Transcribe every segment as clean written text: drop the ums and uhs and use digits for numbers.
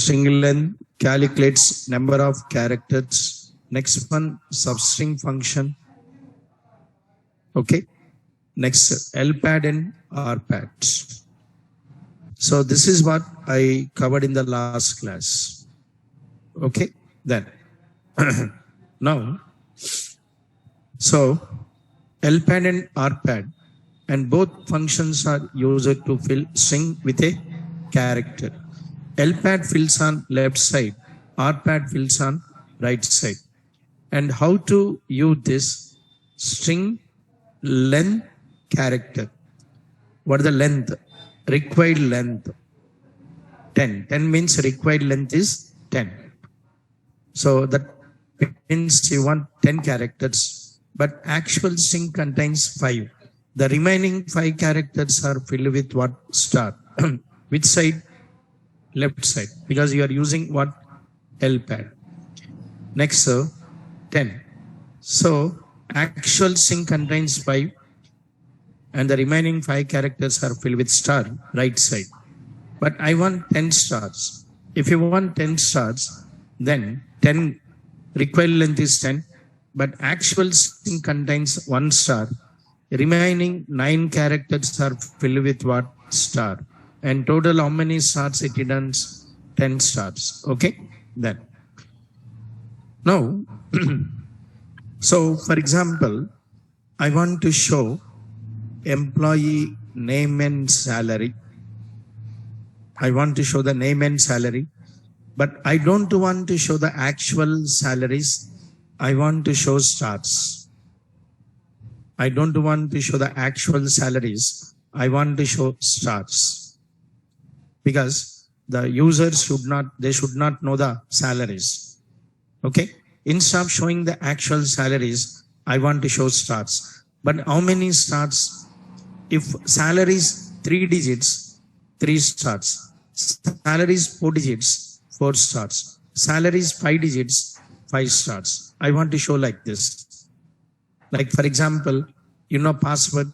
string length calculates number of characters. Next one, substring function. Okay. Next, LPAD and RPAD. So this is what I covered in the last class. Okay. Then now, so LPAD and RPAD, and both functions are used to fill string with a character. LPAD fills on left side, RPAD fills on right side. And how to use this string length character? What is the length? Required length 10. 10 means required length is 10. So that means you want 10 characters, but actual string contains 5. The remaining 5 characters are filled with what? Star. Which side? Left side, because you are using what? LPAD. Next, 10. So actual string contains 5 and the remaining 5 characters are filled with star, right side. But I want 10 stars. If you want 10 stars, then 10 required length is 10, but actual string contains 1 star. Remaining 9 characters are filled with what? Star. And total how many stars it returns? 10 stars. Okay. Then now, so for example, I want to show employee name and salary. I want to show the name and salary, but I don't want to show the actual salaries. I want to show stars. I don't want to show the actual salaries. I want to show stars, because the users should not know the salaries. Okay. Instead of showing the actual salaries, I want to show stars. But how many stars? If salary is 3 digits, 3 stars. Salary is 4 digits, 4 stars. Salary is 5 digits, 5 stars. I want to show like this. Like for example, password.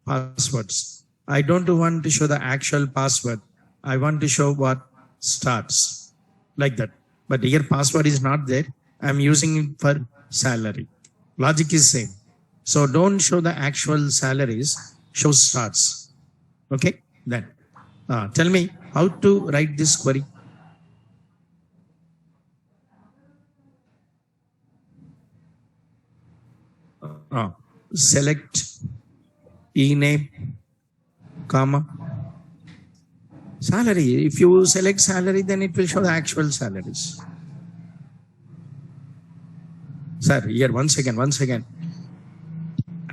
Passwords. I don't want to show the actual password. I want to show what? Stars. Like that. But here password is not there. I'm using it for salary. Logic is same. So don't show the actual salaries, show stars. Okay. Then tell me how to write this query. Select ename, comma, salary. If you select salary, then it will show the actual salaries. Sir, here once again.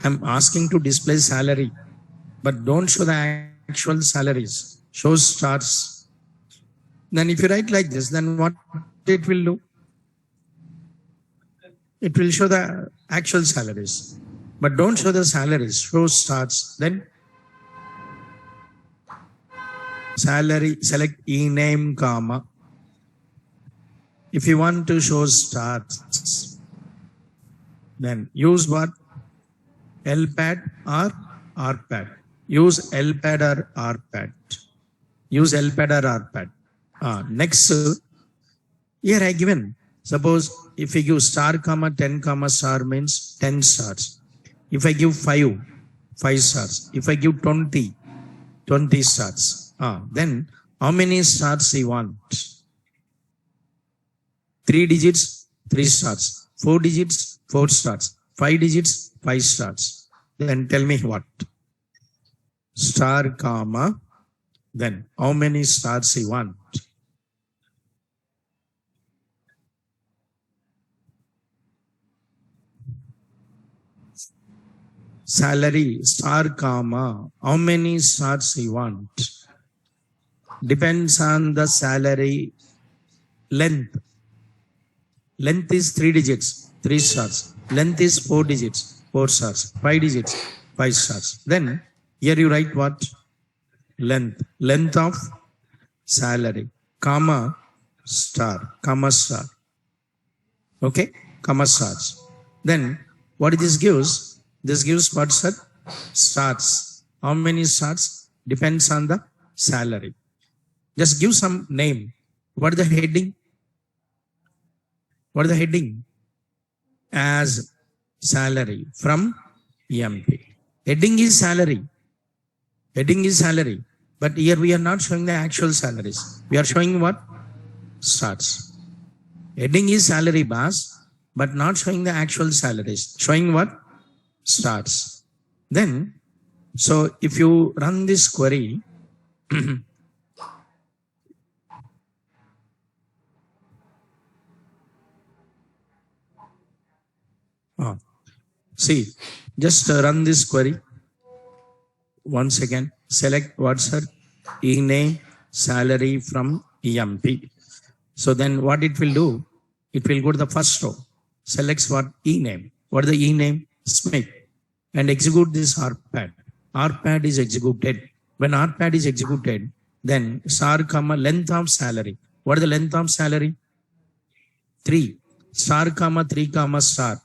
I'm asking to display salary, but don't show the actual salaries. Show stars. Then if you write like this, then what it will do? It will show the actual salaries, but don't show the salaries. Show stars. Then salary, select ename, comma. If you want to show stars, then use what? LPAD or RPAD. Use LPAD or RPAD. Use LPAD or RPAD. Next, here I given. Suppose if I give star, comma, 10, comma, star means 10 stars. If I give 5 stars. If I give 20 stars. Then how many stars you want? 3 digits, 3 stars. 4 digits, 4 stars. 5 digits, 5 stars. Then tell me what? Star, comma, then how many stars you want? Salary, star, comma, how many stars you want? Depends on the salary length. Length is 3 digits, 3 stars. Length is 4 digits, 4 stars. 5 digits, 5 stars. Then here you write what? Length. Length of salary, comma, star, comma, star. Okay, comma, stars. Then what this gives? This gives what, sir? Stars. How many stars? Depends on the salary. Just give some name. What is the heading? What is the heading? As salary from EMP. Heading is salary. Heading is salary. But here we are not showing the actual salaries. We are showing what? Starts. Heading is salary bars, but not showing the actual salaries. Showing what? Starts. Then, so if you run this query, see, just run this query. Once again, select what's her e-name salary from EMP. So then what it will do, it will go to the first row, selects what e-name. What is the e-name? Smith. And execute this RPAD. RPAD is executed. When RPAD is executed, then star comma length of salary. What is the length of salary? 3. Star comma 3 comma star.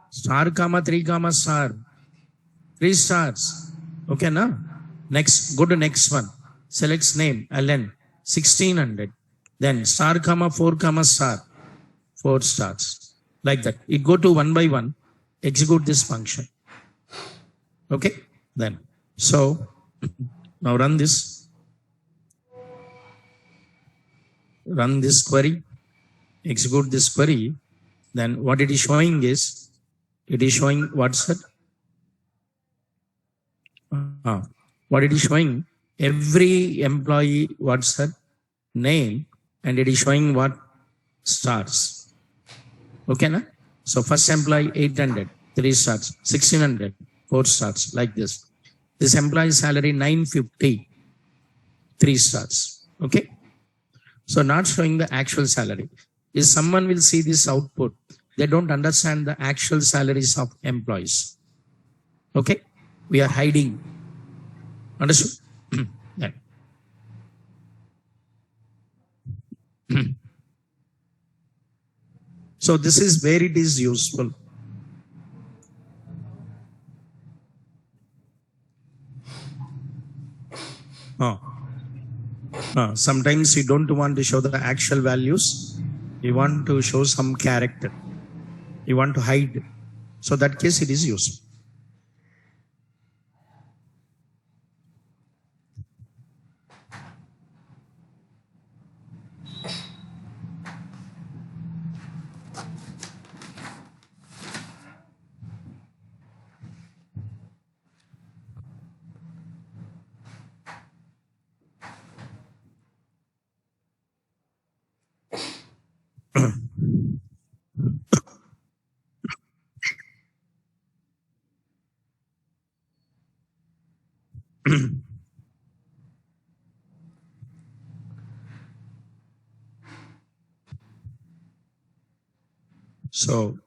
Star comma 3 comma star. 3 stars. Okay, now? Next, go to next one. Selects name, LN, 1600. Then star comma 4 comma star. 4 stars. Like that. It go to one by one. Execute this function. Okay? Then. So, now run this. Run this query. Execute this query. Then what it is showing is, it is showing what's that? What it is showing, every employee, what's her name, and it is showing what? Stars. Okay, na? So first employee 800, 3 stars, 1600, 4 stars, like this. This employee salary 950, 3 stars. Okay. So not showing the actual salary. If someone will see this output, they don't understand the actual salaries of employees. Okay. We are hiding. Understood? Yeah. So this is where it is useful. Sometimes you don't want to show the actual values. You want to show some character. You want to hide. So that case it is useful. So,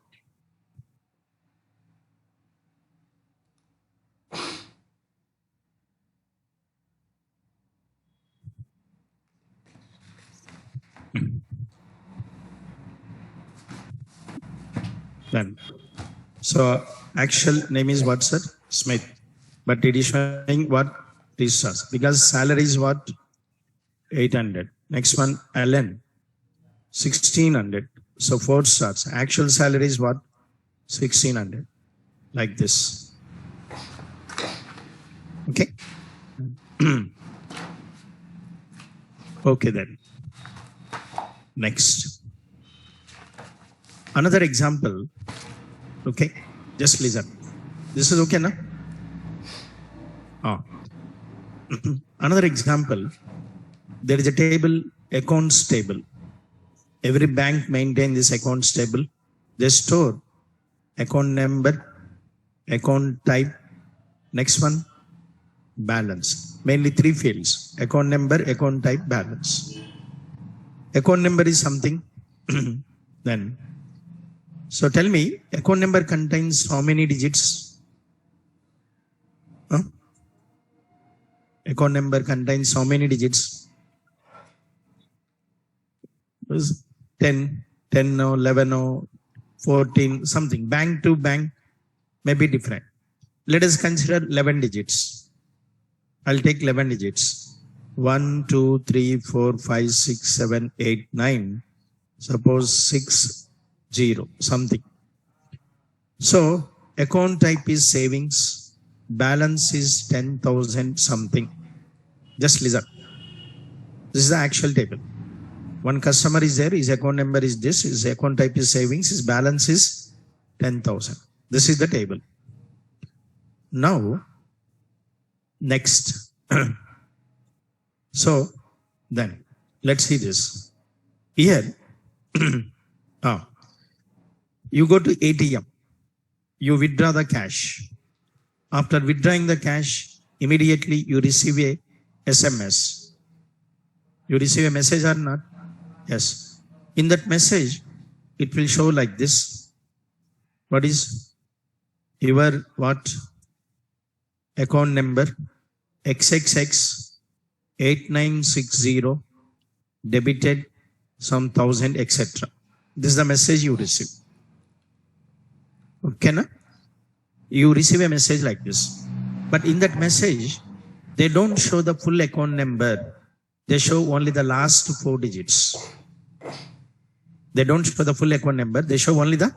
then, so actual name is what, sir? Smith. But it is showing what? 3 stars. Because salary is what? 800. Next one, Allen, 1600. So 4 stars. Actual salary is what? 1600. Like this. Okay. Okay then. Next. Another example. Okay. Just listen. This is okay, na? Another example. There is a table, accounts table. Every bank maintains this accounts table. They store account number, account type. Next one, balance. Mainly 3 fields: account number, account type, balance. Account number is something. Then, so tell me, account number contains how many digits? Account number contains how many digits? 10 or 11 or 14, something. Bank to bank may be different. Let us consider 11 digits. I'll take 11 digits. 1, 2, 3, 4, 5, 6, 7, 8, 9. Suppose 6, 0, something. So account type is savings. Balance is 10,000 something. Just listen. This is the actual table. One customer is there, his account number is this, his account type is savings, his balance is 10,000. This is the table. Now, next. So, then, let's see this. Here, you go to ATM, you withdraw the cash. After withdrawing the cash, immediately you receive a SMS. You receive a message or not? Yes. In that message, it will show like this. What is your what? Account number XXX 8960 debited some 1,000 etc. This is the message you receive. Okay, na? You receive a message like this. But in that message, they don't show the full account number. They show only the last 4 digits. They don't show the full account number. They show only the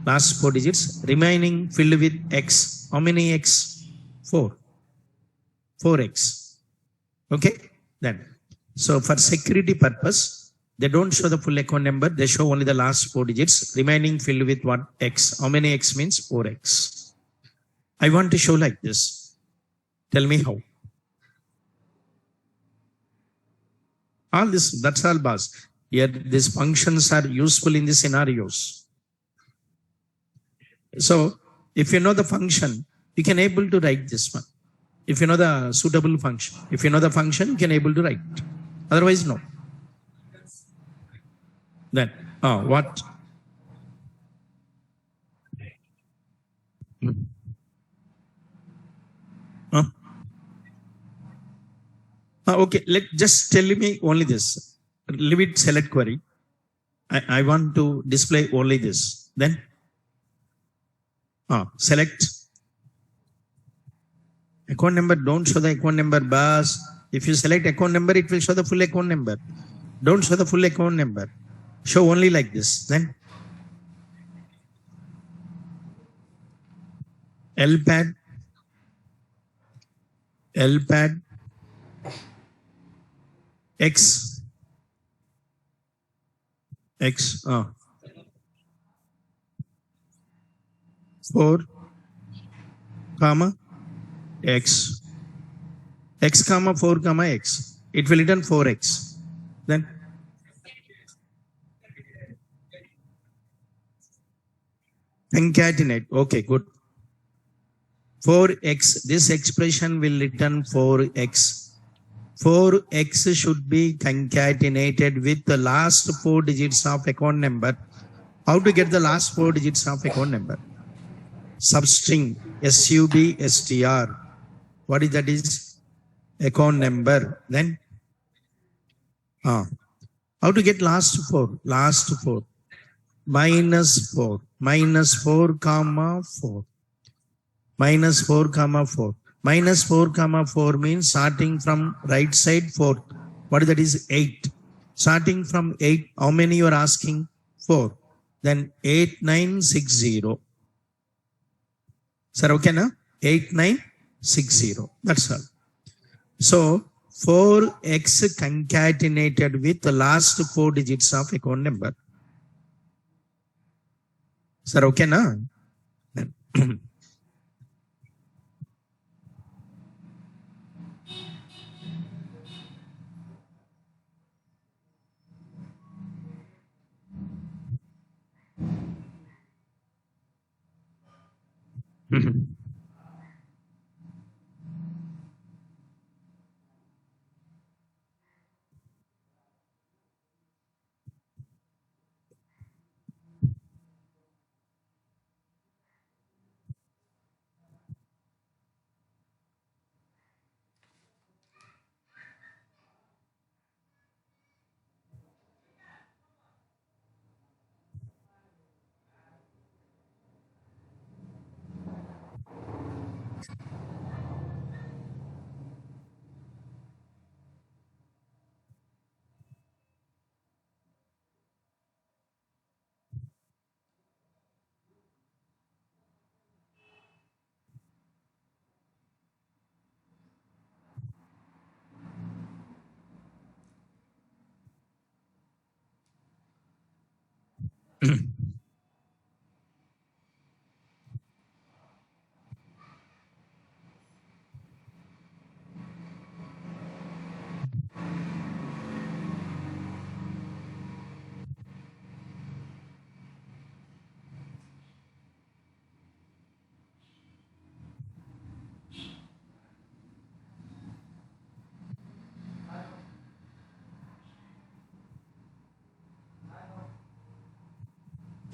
last 4 digits. Remaining filled with X. How many X? 4. 4X. Okay? Then. So for security purpose, they don't show the full account number. They show only the last 4 digits. Remaining filled with what? X. How many X means? 4X. I want to show like this. Tell me how. All this, that's all, boss. Here, these functions are useful in the scenarios. So, if you know the function, you can able to write this one. If you know the suitable function. If you know the function, you can able to write. Otherwise, no. Then, what? Okay, just tell me only this. Leave it select query. I want to display only this. Then, select account number. Don't show the account number, boss. If you select account number, it will show the full account number. Don't show the full account number. Show only like this. Then, LPAD, X, 4, comma, X, comma 4, comma X. It will return 4X. Then, concatenate. Okay, good. 4X. This expression will return 4X. 4X should be concatenated with the last 4 digits of account number. How to get the last 4 digits of account number? Substring, SUBSTR. What is that is? Account number. Then, how to get last 4? Last 4. Minus 4. Minus 4, comma 4. Minus 4, comma 4. Minus 4, comma 4 means starting from right side 4. What is that is 8. Starting from 8, how many you are asking? 4. Then 8960. Sir, okay na? 8960. That's all. So 4X concatenated with the last 4 digits of account number. Sir, okay na?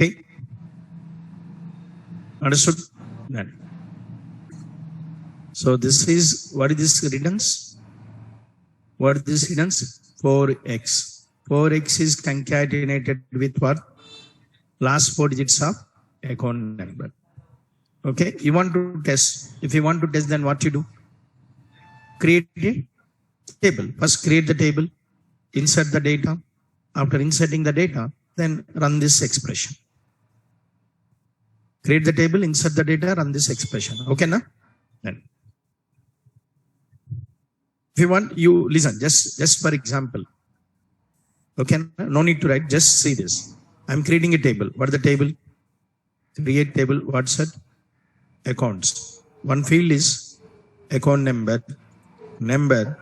Okay. Understood? Then. So this is, what is this redundancy? What is this redundancy? 4x. 4x is concatenated with what? Last 4 digits of account number. Okay. You want to test. If you want to test, then what you do? Create a table. First create the table. Insert the data. After inserting the data, then run this expression. Create the table, insert the data, run this expression. Okay, na? Then. If you want, you listen, just for example. Okay, no need to write, just see this. I'm creating a table. What is the table? Create table, what's it? Accounts. One field is account number. Number,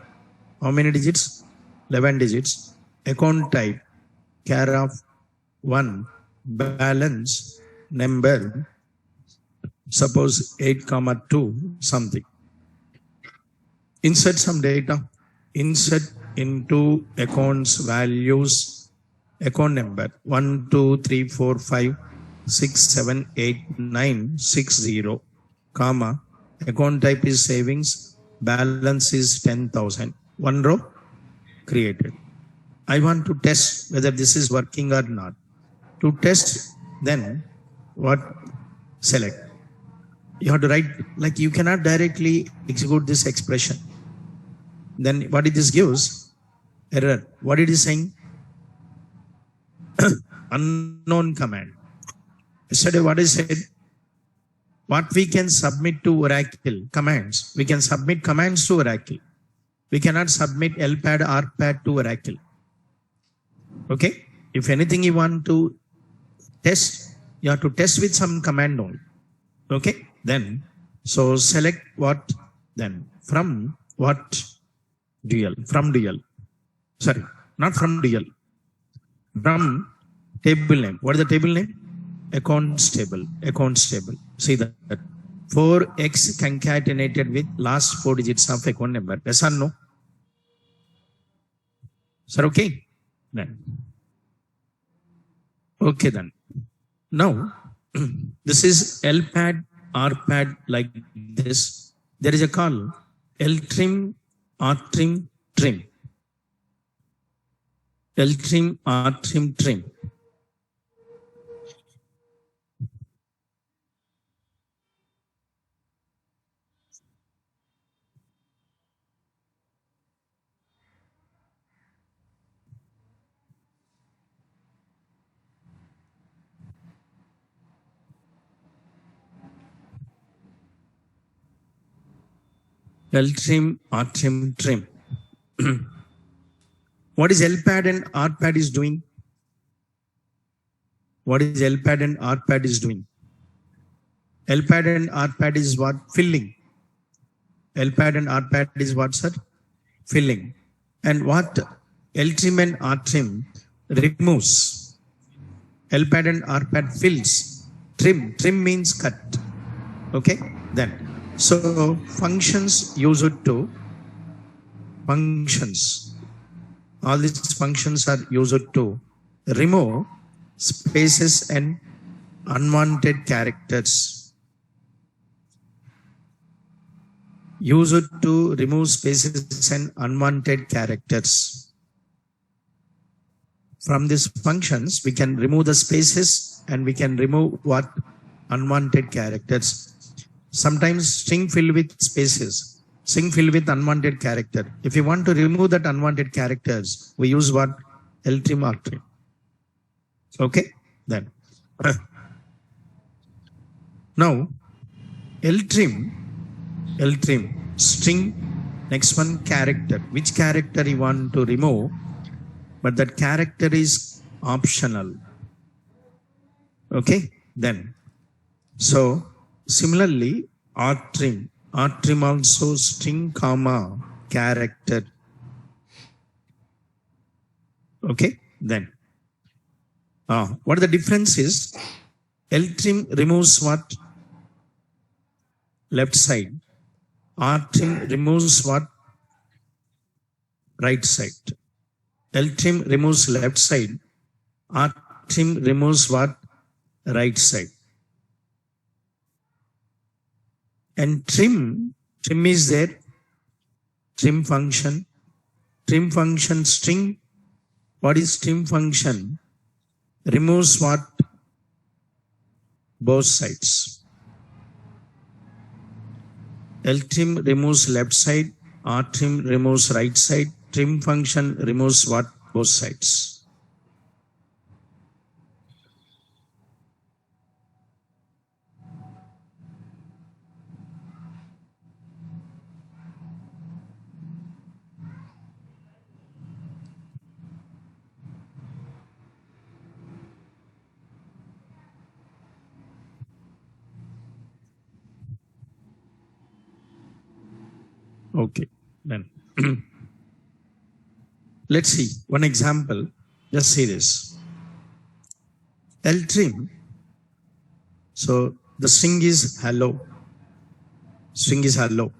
how many digits? 11 digits. Account type, care of 1, balance, number, suppose 8,2, something. Insert some data. Insert into accounts values, account number 1, 2, 3, 4, 5, 6, 7, 8, 9, 6, 0, comma, account type is savings, balance is 10,000. One row created. I want to test whether this is working or not. To test, then what? Select. You have to write, like you cannot directly execute this expression. Then what it this gives? Error. What it is saying? Unknown command. Yesterday what is said? What we can submit to Oracle commands. We can submit commands to Oracle. We cannot submit LPAD, RPAD to Oracle. Okay. If anything you want to test, you have to test with some command only. Okay. Then, so select what? Then from what? Dual. From dual. Sorry, not from dual. From table name. What is the table name? Accounts table. Accounts table. See that. 4x concatenated with last 4 digits of account number. Yes or no? Sir, okay? Then. Okay then. Now, this is LPAD, RPAD like this. There is a call LTrim, RTrim, trim. LTrim, RTrim, trim. LTrim, RTrim, trim. What is LPAD and RPAD is doing? What is LPAD and RPAD is doing? LPAD and RPAD is what? Filling. LPAD and RPAD is what, sir? Filling. And what LTrim and RTrim removes? LPAD and RPAD fills. Trim. Trim means cut. Okay? Then. So functions used to functions. All these functions are used to remove spaces and unwanted characters. Used to remove spaces and unwanted characters. From these functions, we can remove the spaces and we can remove what? Unwanted characters. Sometimes string filled with spaces, string filled with unwanted character. If you want to remove that unwanted characters, we use what? LTrim, RTrim. Okay, then. Now, LTrim, string, next one character. Which character you want to remove, but that character is optional. Okay, then so similarly r trim also string comma character. Okay, then what the difference is, L-trim removes what? Left side. R-trim removes what? Right side. L-trim removes left side. R-trim removes what? Right side. And trim is there. Trim function string. What is trim function? Removes what? Both sides. L-trim removes left side. R-trim removes right side. Trim function removes what? Both sides. Okay, then let's see one example. Just see this. L-trim. So the string is hello. String is hello.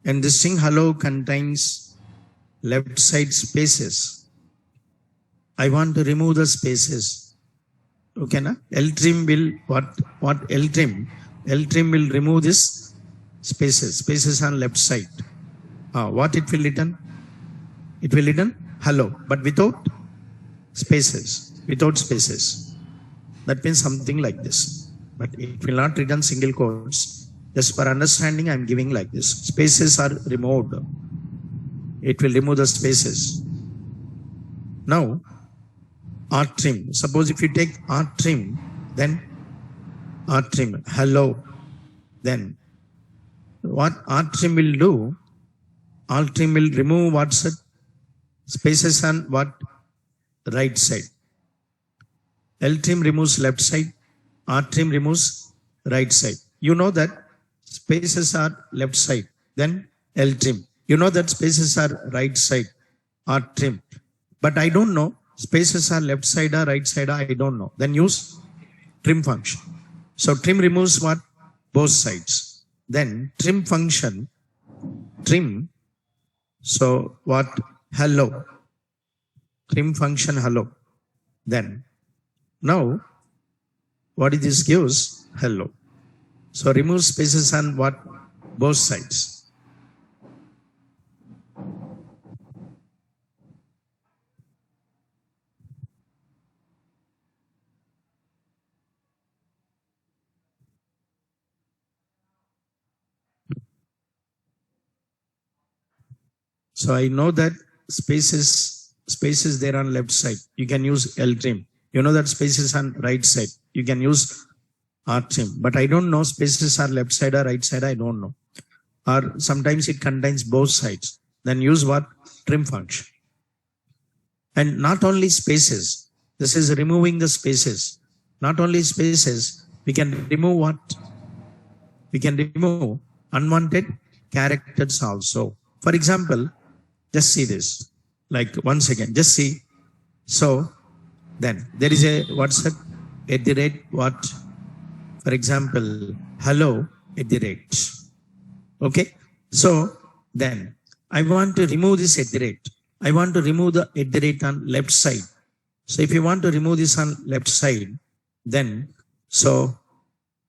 And the string hello contains left side spaces. I want to remove the spaces. Okay, na? L-trim will what L-trim? L-trim will remove this spaces on left side. What it will return? It will return hello, but without spaces. That means something like this. But it will not return single quotes. Just for understanding, I am giving like this. Spaces are removed. It will remove the spaces. Now, r-trim. Suppose if you take r-trim, then r-trim hello. Then what r-trim will do? R-trim will remove what's it? Spaces on what? Right side. L-trim removes left side. R-trim removes right side. You know that spaces are left side. Then L-trim. You know that spaces are right side. R-trim. But I don't know spaces are left side or right side. I don't know. Then use trim function. So trim removes what? Both sides. Then trim function. Trim. So what? Hello. Trim function hello. Then now what is this gives? Hello. So remove spaces on what? Both sides. So I know that spaces there on left side. You can use L-trim. You know that spaces on right side. You can use R-trim. But I don't know spaces are left side or right side. I don't know. Or sometimes it contains both sides. Then use what? Trim function. And not only spaces. This is removing the spaces. Not only spaces. We can remove what? We can remove unwanted characters also. For example, just see this. Like once again, just see. So then there is a what's that? At the rate what? For example, hello at the rate. Okay. So then I want to remove this at the rate. I want to remove the at the rate on left side. So if you want to remove this on left side, then so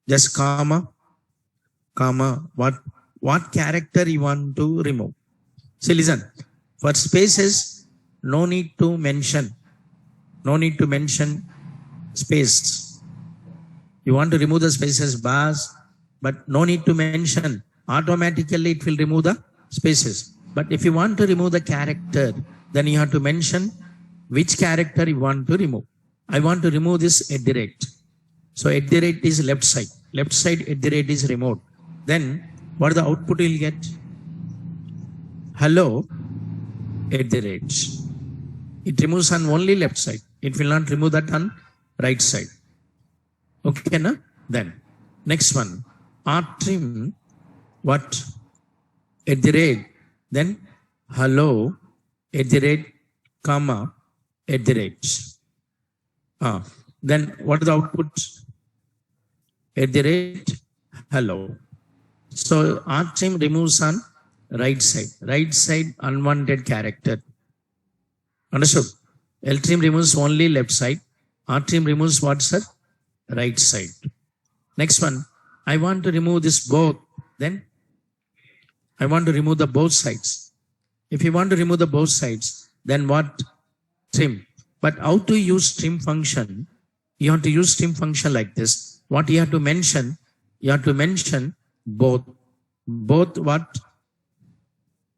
just comma, what character you want to remove. See, listen, for spaces, no need to mention space. You want to remove the spaces bars, but no need to mention. Automatically it will remove the spaces. But if you want to remove the character, then you have to mention which character you want to remove. I want to remove this at the rate. So at the rate is left side. Left side at the rate is removed. Then what the output will get? Hello at the rate. It removes on only left side. It will not remove that on right side. Okay, na? Then next one, rtrim, what? At the rate, then hello, at the rate, comma, at the rate. Then what is the output? At the rate, hello. So rtrim removes on right side unwanted character. Understood? Ltrim removes only left side. Rtrim removes what, sir? Right side. Next one, I want to remove this both. Then I want to remove the both sides. If you want to remove the both sides, then what? Trim. But how to use trim function? You have to use trim function like this. What you have to mention? You have to mention both. Both what?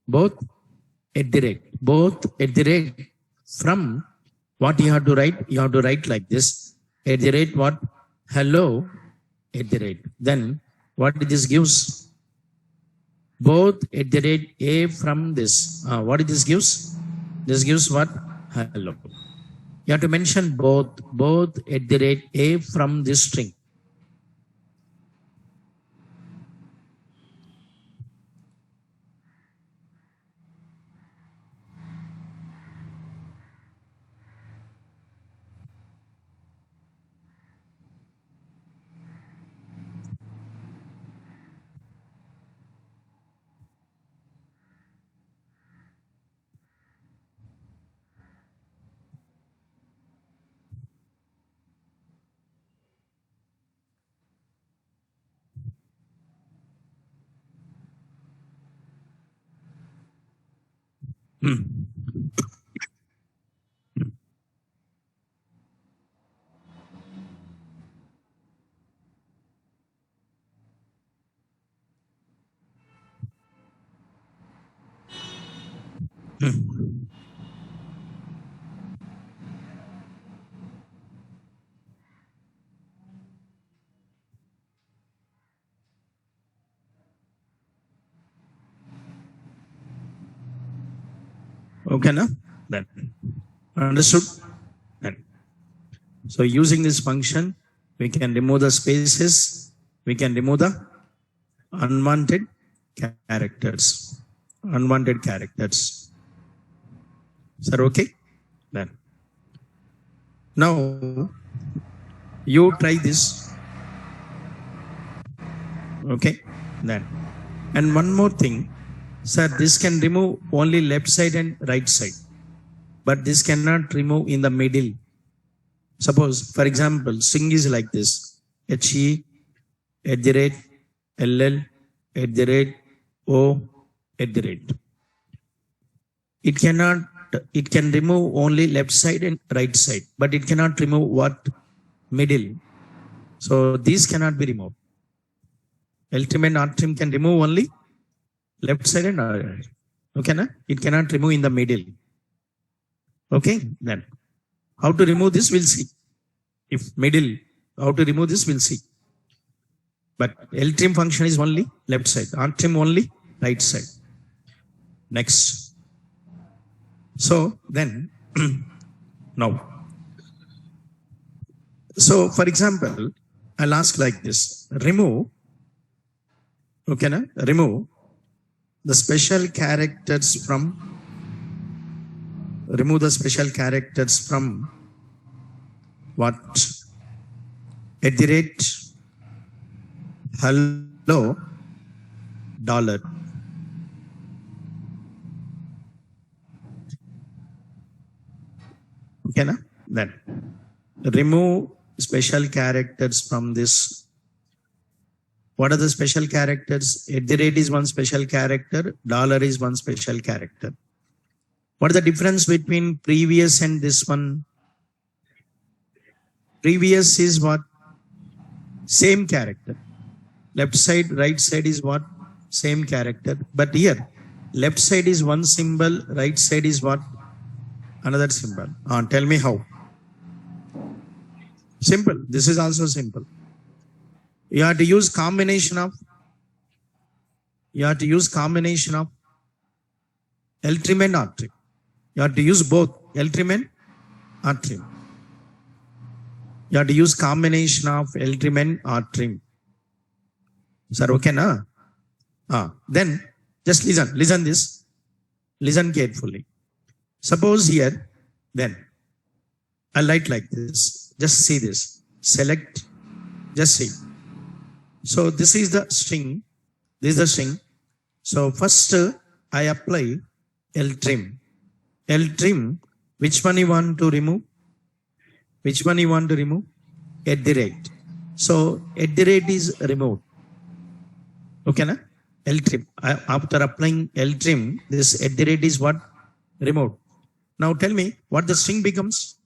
Both at the rate. Both at the rate. From what you have to write? You have to write like this. At the rate what? Hello at the rate. Then what this gives? Both at the rate A from this. What this gives? This gives what? Hello. You have to mention both at the rate A from this string. Okay, na? Then understood? Then. So using this function, we can remove the spaces, we can remove the unwanted characters. Unwanted characters. Sir, okay? Then. Now, you try this. Okay? Then. And one more thing. Sir, this can remove only left side and right side. But this cannot remove in the middle. Suppose, for example, string is like this. HE, at the rate, LL, at the rate, O, at the rate. It can remove only left side and right side, but it cannot remove what? Middle. So these cannot be removed. Ltrim and rtrim can remove only left side and right. Okay, na? It cannot remove in the middle. Okay, then how to remove this, we'll see. If middle, how to remove this, we'll see. But Ltrim function is only left side, rtrim only right side. Next. So then, now. So for example, I'll ask like this, remove, okay, na? Remove the special characters from, remove the special characters from what? At the rate, hello, dollar. Okay, na? Then remove special characters from this. What are the special characters? At the rate is one special character, dollar is one special character. What is the difference between previous and this one? Previous is what? Same character. Left side, right side is what? Same character. But here, left side is one symbol, right side is what? Another symbol. Tell me how. Simple. This is also simple. You have to use combination of Ltrim and rtrim. You have to use both Ltrim and rtrim. You have to use combination of L trim and R trim. Sir, okay na? Then just listen this. Listen carefully. Suppose here, then I'll write like this. Just see this. Select, just see. So this is the string. This is the string. So first I apply L trim. L trim, which one you want to remove? Which one you want to remove? At the rate. So at the rate is removed. Okay na? L trim. After applying L trim, this at the rate is what? Removed. Now tell me what the string becomes.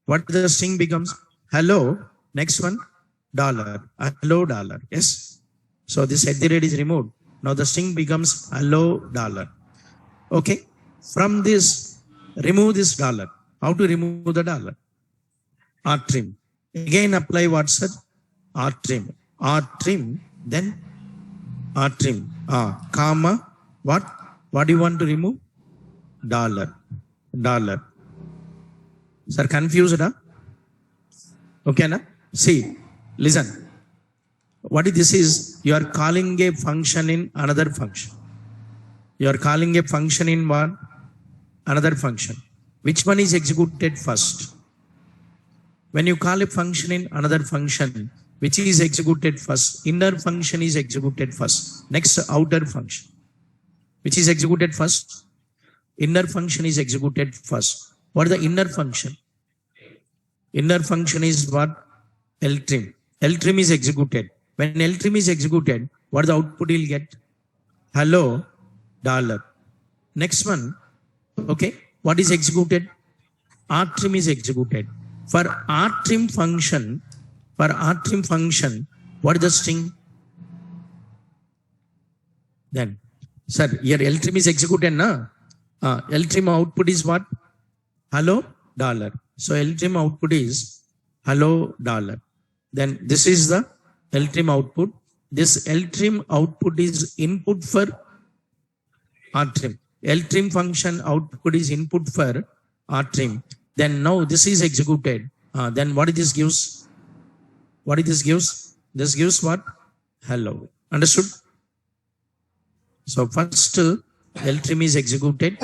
What the string becomes? Hello. Next one, dollar. Hello, dollar. Yes. So this at the rate is removed. Now the string becomes hello, dollar. Okay. From this, remove this dollar. How to remove the dollar? R trim. Again apply what, sir? R trim. R trim. Then R trim. Comma. What? What do you want to remove? Dollar. Dollar. Sir, confused? Okay, na? See, listen. What this is? You are calling a function in another function. You are calling a function in one another function. Which one is executed first? When you call a function in another function, which is executed first? Inner function is executed first. Next, outer function. Which is executed first? Inner function is executed first. What is the inner function? Inner function is what? L trim. L trim is executed. When L trim is executed, what is the output you'll get? Hello, dollar. Next one, okay, what is executed? R trim is executed. For R trim function, what is the string? Then, sir, here L trim is executed, na? L trim output is what? Hello, dollar. So L trim output is hello, dollar. Then this is the L trim output. This L trim output is input for R trim. L trim function output is input for R trim. Then now this is executed. Then what this gives? What this gives? This gives what? Hello. Understood? So first L trim is executed.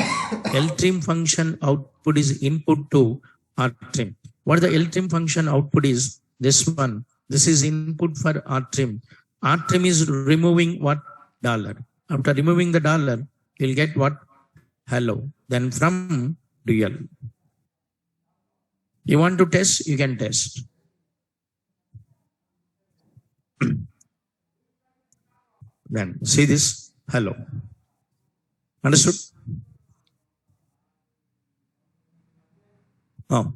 L trim function output is input to R trim. What the L trim function output is? This one. This is input for R trim. R trim is removing what? Dollar. After removing the dollar, you'll get what? Hello. Then from dual. You want to test? You can test. Then see this. Hello. Understood? Oh.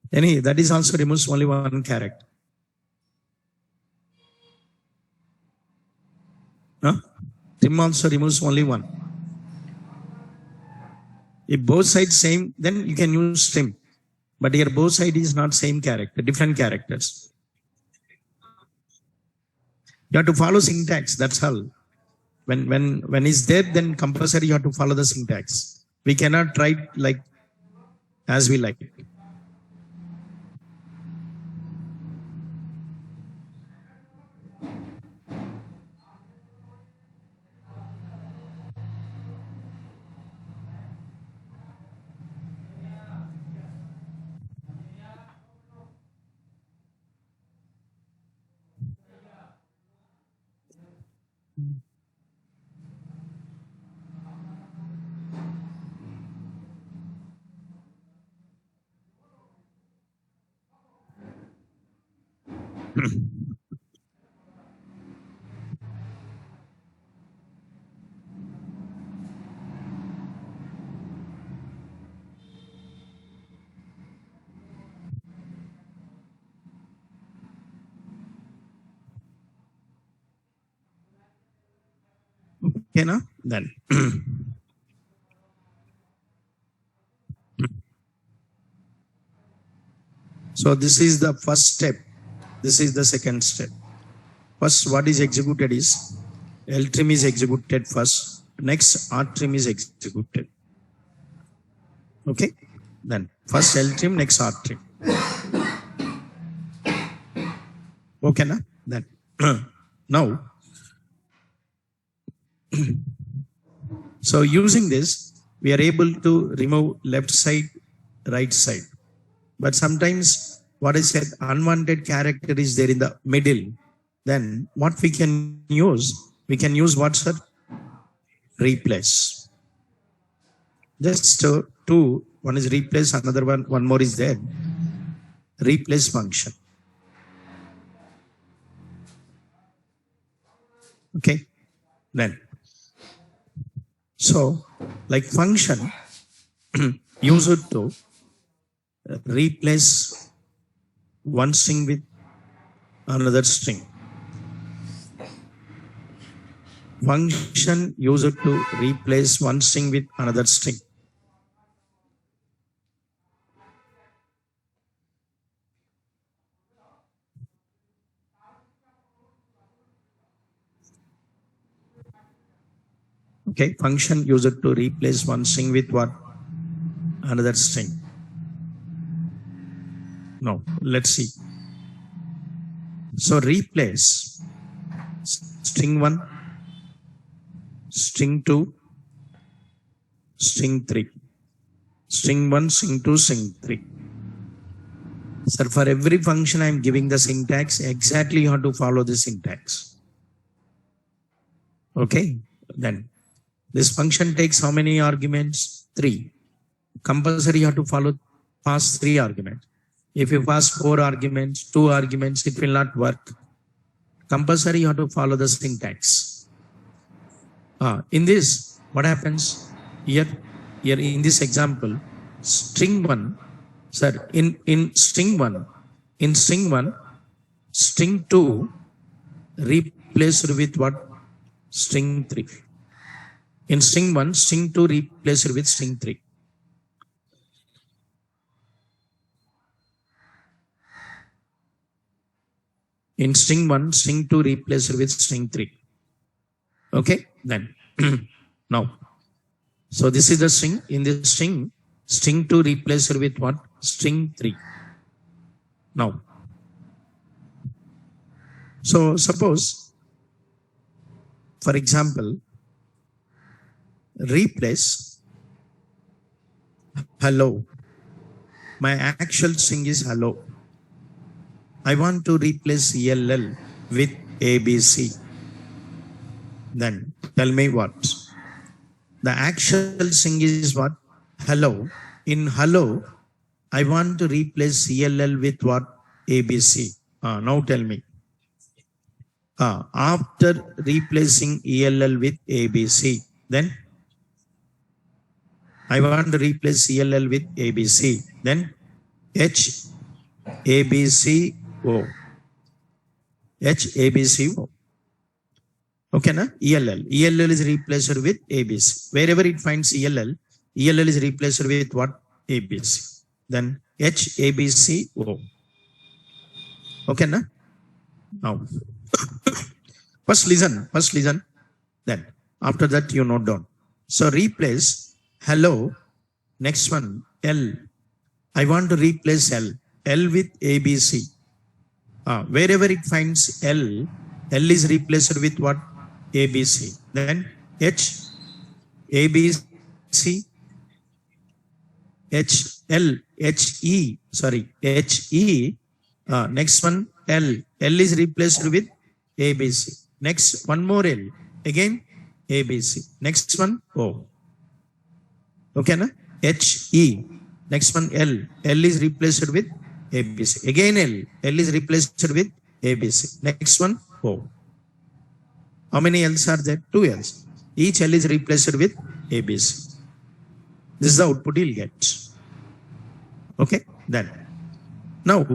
That is also removes only one character. Trim also removes only one. If both sides same, then you can use trim. But here both sides is not same character, different characters. You have to follow syntax, that's all. When is there, then compulsory you have to follow the syntax. We cannot write like as we like it. Okay, now then. So this is the first step. This is the second step. First, what is executed is L trim is executed first. Next, R trim is executed. Okay. Then first L trim, next R trim. Okay, na? Then now, so using this, we are able to remove left side, right side. But sometimes what I said, unwanted character is there in the middle. Then what we can use what, sir? Replace. Just two, one is replace, another one more is there. Replace function. Okay. Then, so like function, use it to replace one string with another string. Function use it to replace one string with another string. Okay, function use it to replace one string with what? Another string. No, let's see. So replace string 1, string 2, string 3. String 1, string 2, string 3. Sir, for every function I am giving the syntax, exactly you have to follow the syntax. Okay, then this function takes how many arguments? 3. Compulsory you have to pass 3 arguments. If you pass 4 arguments, 2 arguments, it will not work. Compulsory you have to follow the syntax. In this, what happens? Here in this example, string 1, sir, in string 1, string 2 replaced with what? String 3. In string 1, string 2 replaced with string 3. In string 1, string 2 replaced with string 3. Okay, then now, so this is the string. In this string 2 replaced with what? String 3. Now, so suppose, for example, replace hello. My actual string is hello. I want to replace ELL with ABC. Then tell me what? The actual string is what? Hello. In hello, I want to replace ELL with what? ABC. Now tell me. After replacing ELL with ABC, then I want to replace ELL with ABC. Then H ABC O. H ABC O. Okay, na? ELL. ELL is replaced with ABC. Wherever it finds ELL is replaced with what? ABC. Then H ABC O. Okay, na? Now, first listen. Then after that you note down. So replace hello. Next one, L. I want to replace L with ABC. Wherever it finds L is replaced with what? ABC. Then H, ABC, HE. Next one, L is replaced with ABC. Next, one more L. Again, ABC. Next one, O. Okay, na? HE. Next one, L is replaced with ABC. Again, L is replaced with ABC. Next one, O. How many L's are there? 2 L's. Each L is replaced with ABC. This is the output you'll get. Okay, then. Now,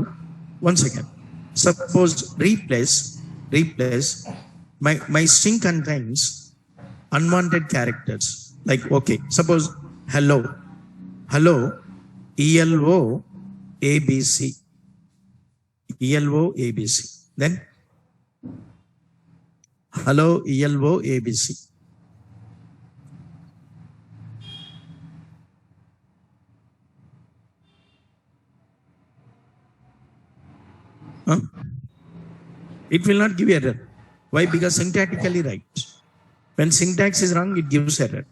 once again, suppose replace, my string contains unwanted characters. Like, okay, suppose hello, ELO, ABC. Then hello ELO ABC. Huh? It will not give error. Why? Because syntactically right. When syntax is wrong, it gives error.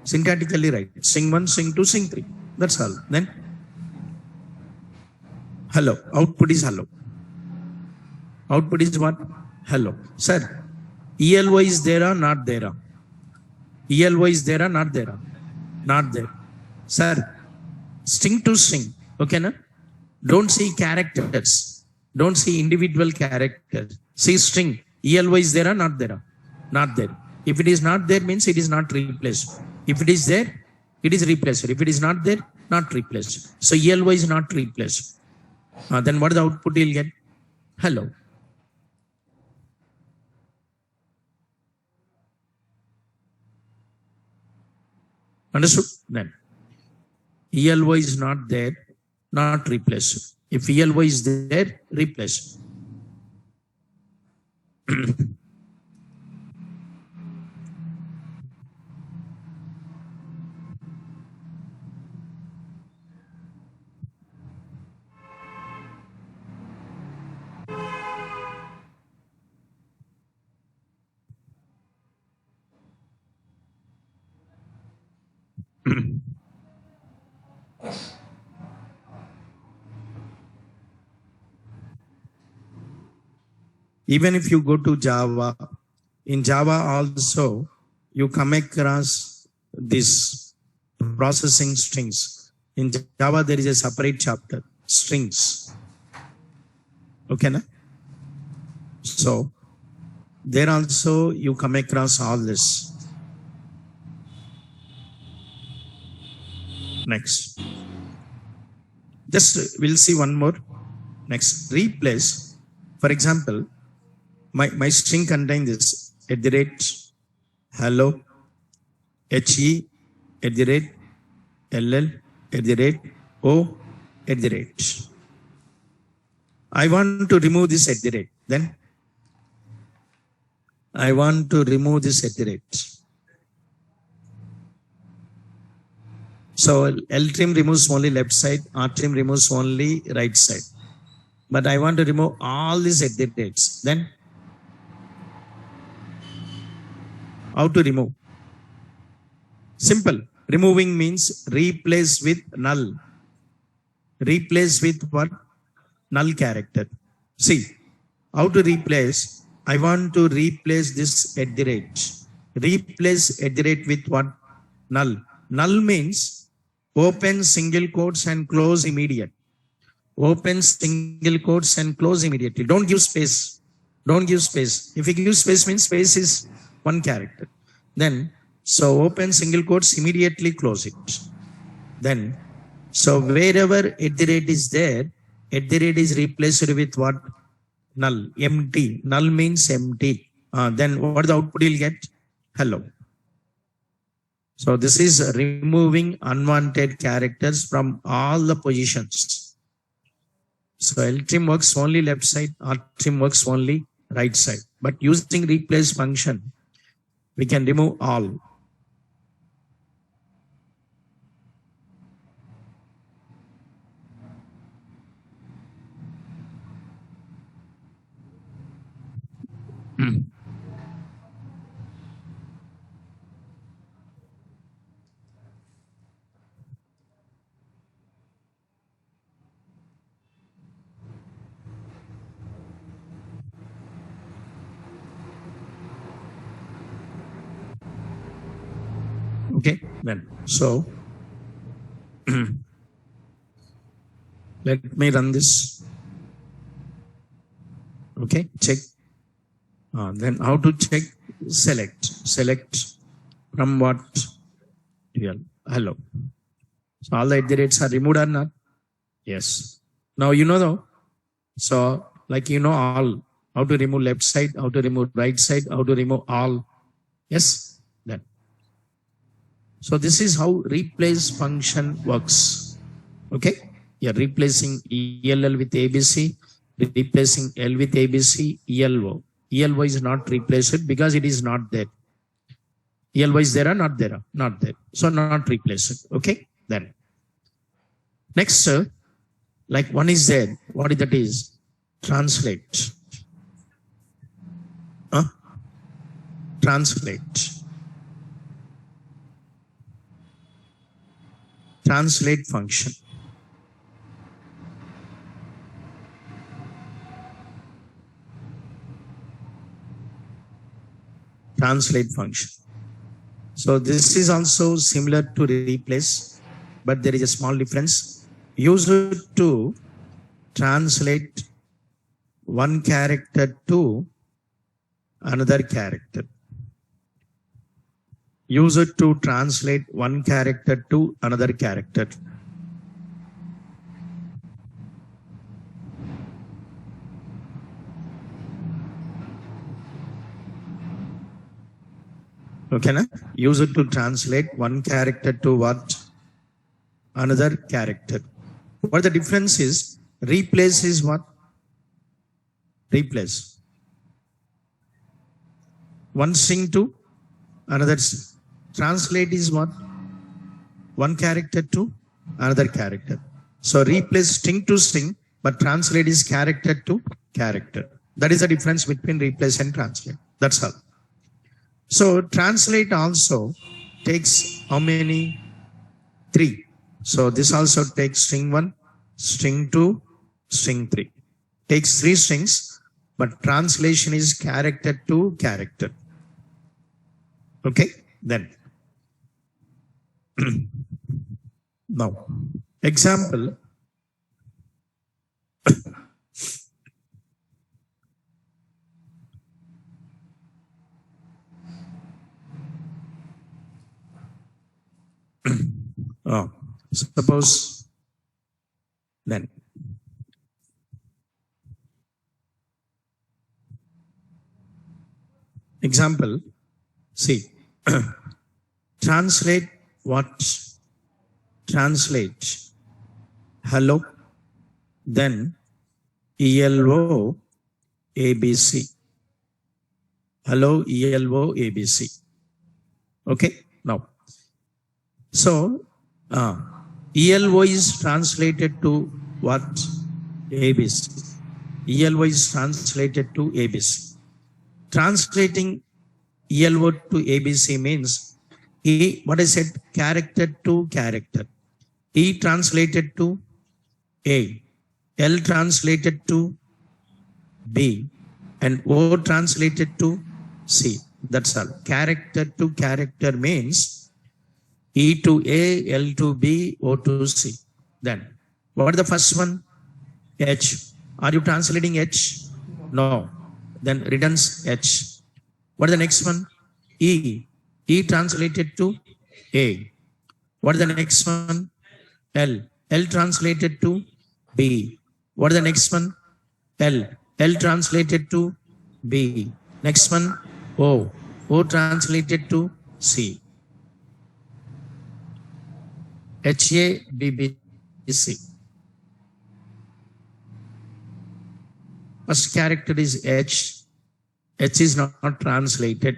Syntactically right. Sing 1, sing 2, sing 3. That's all. Then hello. Output is hello. Output is what? Hello. Sir, ELO is there or not there? ELO is there or not there? Not there. Sir, string to string. Okay, na? Don't see characters. Don't see individual characters. See string. ELO is there or not there? Not there. If it is not there, means it is not replaced. If it is there, it is replaced. If it is not there, not replaced. So ELO is not replaced. Then what is the output you'll get? Hello. Understood? Then ELO is not there, not replaced. If ELO is there, replaced. Even if you go to Java, in Java also you come across this processing strings. In Java there is a separate chapter, strings. Okay, na? So there also you come across all this. Next, just we'll see one more. Next, replace. For example, my string contains this @hello, HE, @LL, @O, @. I want to remove this @. Then I want to remove this @. So Ltrim removes only left side, Rtrim removes only right side. But I want to remove all these @. Then how to remove? Simple. Removing means replace with null. Replace with what? Null character. See, how to replace? I want to replace this @. Replace @ with what? Null. Null means open single quotes and close immediate. Open single quotes and close immediately. Don't give space. Don't give space. If you give space, means space is one character. Then, so open single quotes, immediately close it. Then, so wherever @ is there, @ is replaced with what? Null, empty. Null means empty. Then what the output you'll get? Hello. So this is removing unwanted characters from all the positions. So Ltrim works only left side, Rtrim works only right side. But using replace function, we can remove all. Okay, then so let me run this. Okay, check. Then how to check? Select from what? Hello. So all the @s are removed or not? Yes. Now you know though. So like you know all, how to remove left side, how to remove right side, how to remove all. Yes. Then. So this is how replace function works. Okay. You're replacing ELL with ABC, replacing L with ABC, ELO. ELY is not replaced because it is not there. ELY is there or not there? Not there. So not replaced. Okay. Then next, like one is there. What is that is? Translate. Translate. Translate function. Translate function. So this is also similar to replace, but there is a small difference. Use it to translate one character to another character. Use it to translate one character to another character. Okay, na? Use it to translate one character to what? Another character. What the difference is? Replace is what? Replace. One string to another string. Translate is what? One character to another character. So replace string to string, but translate is character to character. That is the difference between replace and translate. That's all. So translate also takes how many? 3. So this also takes string 1, string 2, string 3. Takes 3 strings, but translation is character to character. Okay, then. Now, example. Suppose then example, see, translate what? Translate hello, then ELO ABC. Hello, ELO ABC. Okay, now. So, ELO is translated to what? ABC. ELO is translated to ABC. Translating ELO to ABC means what I said, character to character. E translated to A, L translated to B, and O translated to C. That's all. Character to character means E to A, L to B, O to C. Then, what is the first one? H. Are you translating H? No. Then returns H. What is the next one? E. E translated to A. What is the next one? L. L translated to B. What is the next one? L. L translated to B. Next one? O. O translated to C. HABBC. First character is H. H is not translated.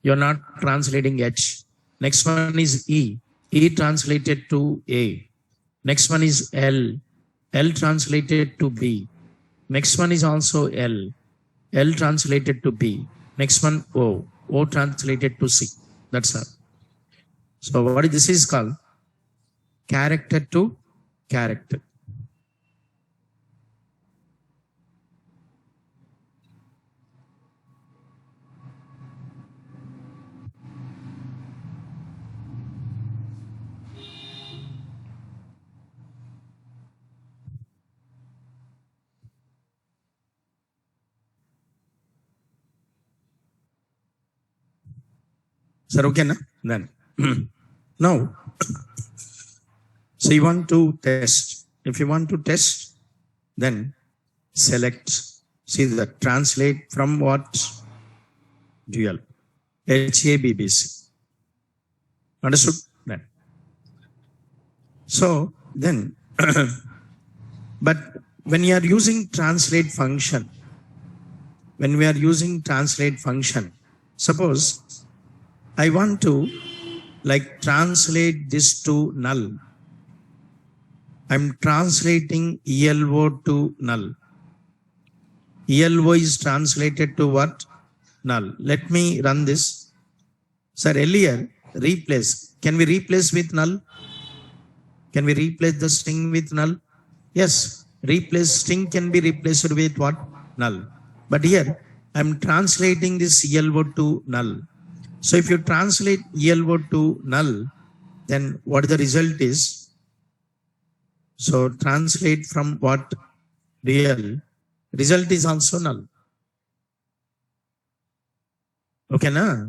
You're not translating H. Next one is E. E translated to A. Next one is L. L translated to B. Next one is also L. L translated to B. Next one O. O translated to C. That's all. So what this is called? Character to character. Sir, okay, na? Then now, so you want to test. If you want to test, then select. See the translate from what? Dual. HABBC. Understood? Then. So then, but when you are using translate function, when we are using translate function, suppose I want to like translate this to null. I'm translating ELO to null. ELO is translated to what? Null. Let me run this. Sir, earlier replace. Can we replace with null? Can we replace the string with null? Yes. Replace string can be replaced with what? Null. But here I'm translating this ELO to null. So if you translate ELO to null, then what the result is? So translate from what? Real. Result is also null. Okay, na?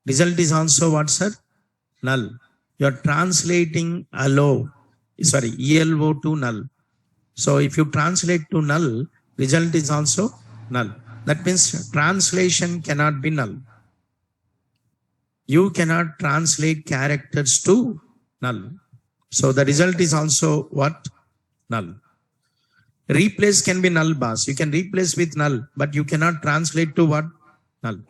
Result is also what, sir? Null. You are translating ELO to null. So if you translate to null, result is also null. That means translation cannot be null. You cannot translate characters to null. So the result is also what? Null. Replace can be null, boss. You can replace with null, but you cannot translate to what? Null.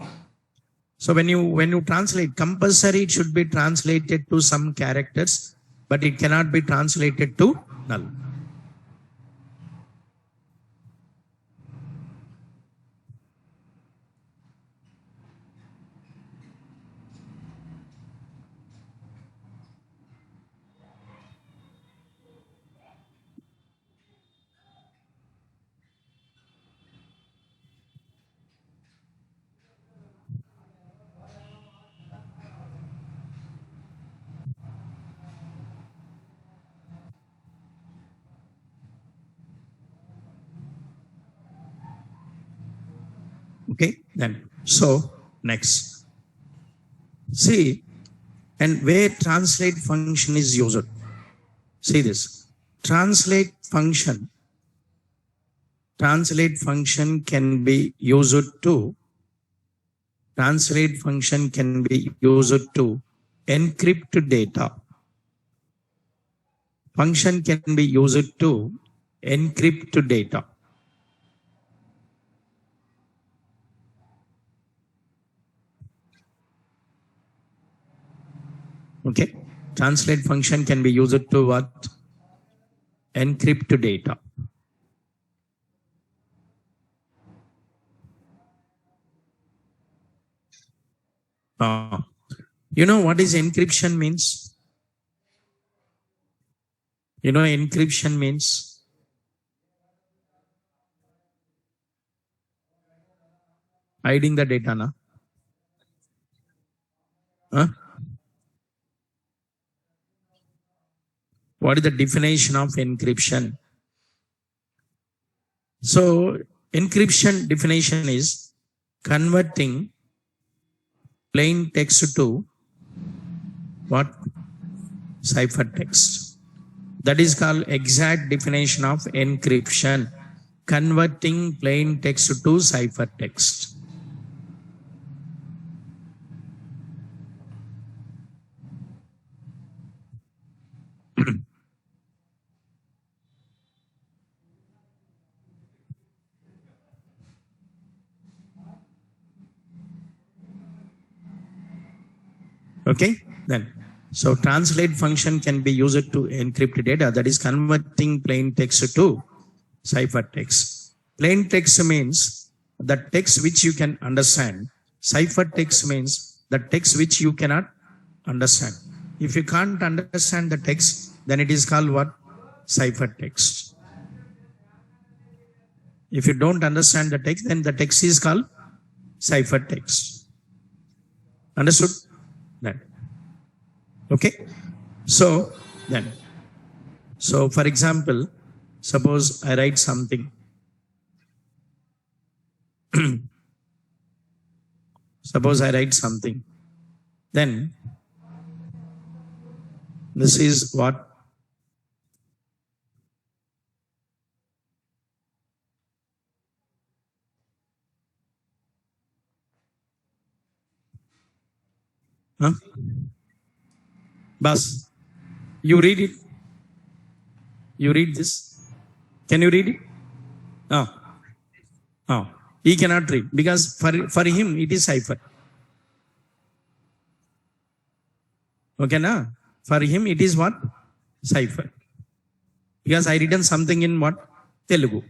So when you translate, compulsory it should be translated to some characters, but it cannot be translated to null. Okay, then so next, see, and where translate function is used. See this translate function can be used to encrypt data. Function can be used to encrypt data. Okay, translate function can be used to what? Encrypt data. You know what is encryption means? You know encryption means? Hiding the data, na? Huh? What is the definition of encryption? So encryption definition is converting plain text to what? Ciphertext. That is called exact definition of encryption. Converting plain text to ciphertext. Okay, then so translate function can be used to encrypt data, that is converting plain text to ciphertext. Plain text means the text which you can understand. Ciphertext means the text which you cannot understand. If you can't understand the text, then it is called what? Ciphertext. If you don't understand the text, then the text is called ciphertext. Understood? That. Okay. So then, so for example, suppose I write something. Suppose I write something. Then this is what? Huh? Bas, you read it. You read this. Can you read it? Oh. He cannot read because for him it is cipher. Okay, na? For him it is what? Cipher. Because I written something in what? Telugu.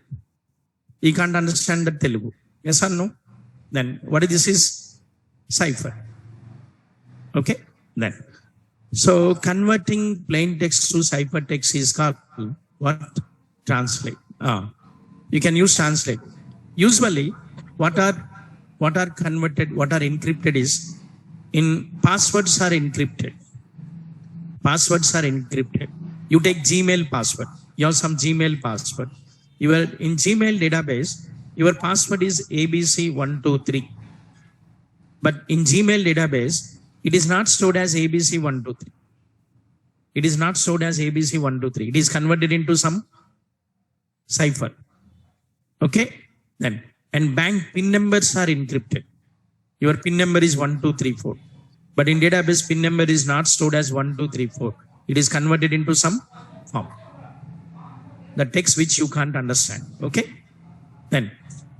He can't understand the Telugu. Yes or no? Then what is this is cipher. Okay? Then. So converting plain text to cipher text is called what? Translate. You can use translate. Usually, what are converted, what are encrypted is in passwords are encrypted. Passwords are encrypted. You take Gmail password. You have some Gmail password. In Gmail database, your password is ABC123. But in Gmail database, it is not stored as ABC123. It is not stored as ABC123. It is converted into some cipher. Okay? Then, and bank PIN numbers are encrypted. Your PIN number is 1234. But in database, PIN number is not stored as 1234. It is converted into some form. The text which you can't understand. Okay? Then,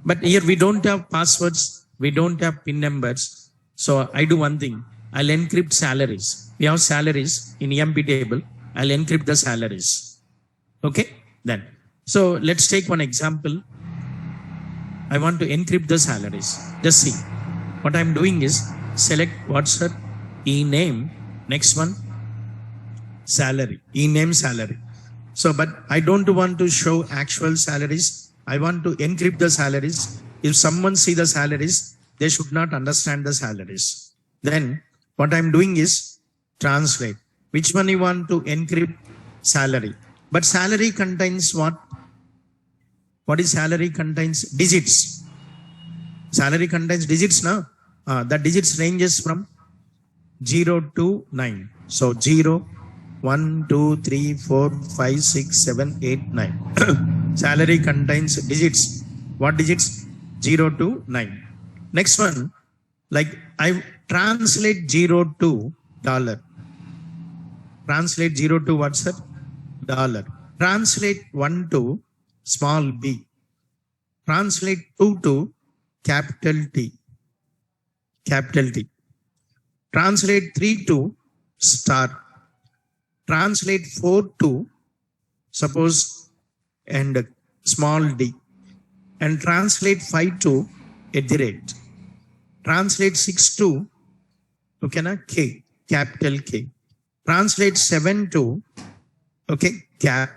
but here we don't have passwords. We don't have PIN numbers. So I do one thing. I'll encrypt salaries. We have salaries in EMP table. I'll encrypt the salaries. Okay? Then, so let's take one example. I want to encrypt the salaries. Just see. What I'm doing is select what's her e-name. Next one, salary. E-name salary. So, but I don't want to show actual salaries. I want to encrypt the salaries. If someone see the salaries, they should not understand the salaries. Then what I'm doing is translate. Which one you want to encrypt? Salary. But salary contains what? What is salary contains? Digits. Salary contains digits, no? The digits ranges from 0 to 9. So 0, 1, 2, 3, 4, 5, 6, 7, 8, 9. Salary contains digits. What digits? 0 to 9. Next one, like I translate 0 to dollar. Translate 0 to what's that? Dollar. Translate 1 to small b. Translate 2 to capital T. Capital T. Translate 3 to star. Translate 4 to suppose and small d. And translate 5 to @. Translate 6 to okay na K, capital K. Translate 7 to okay cap.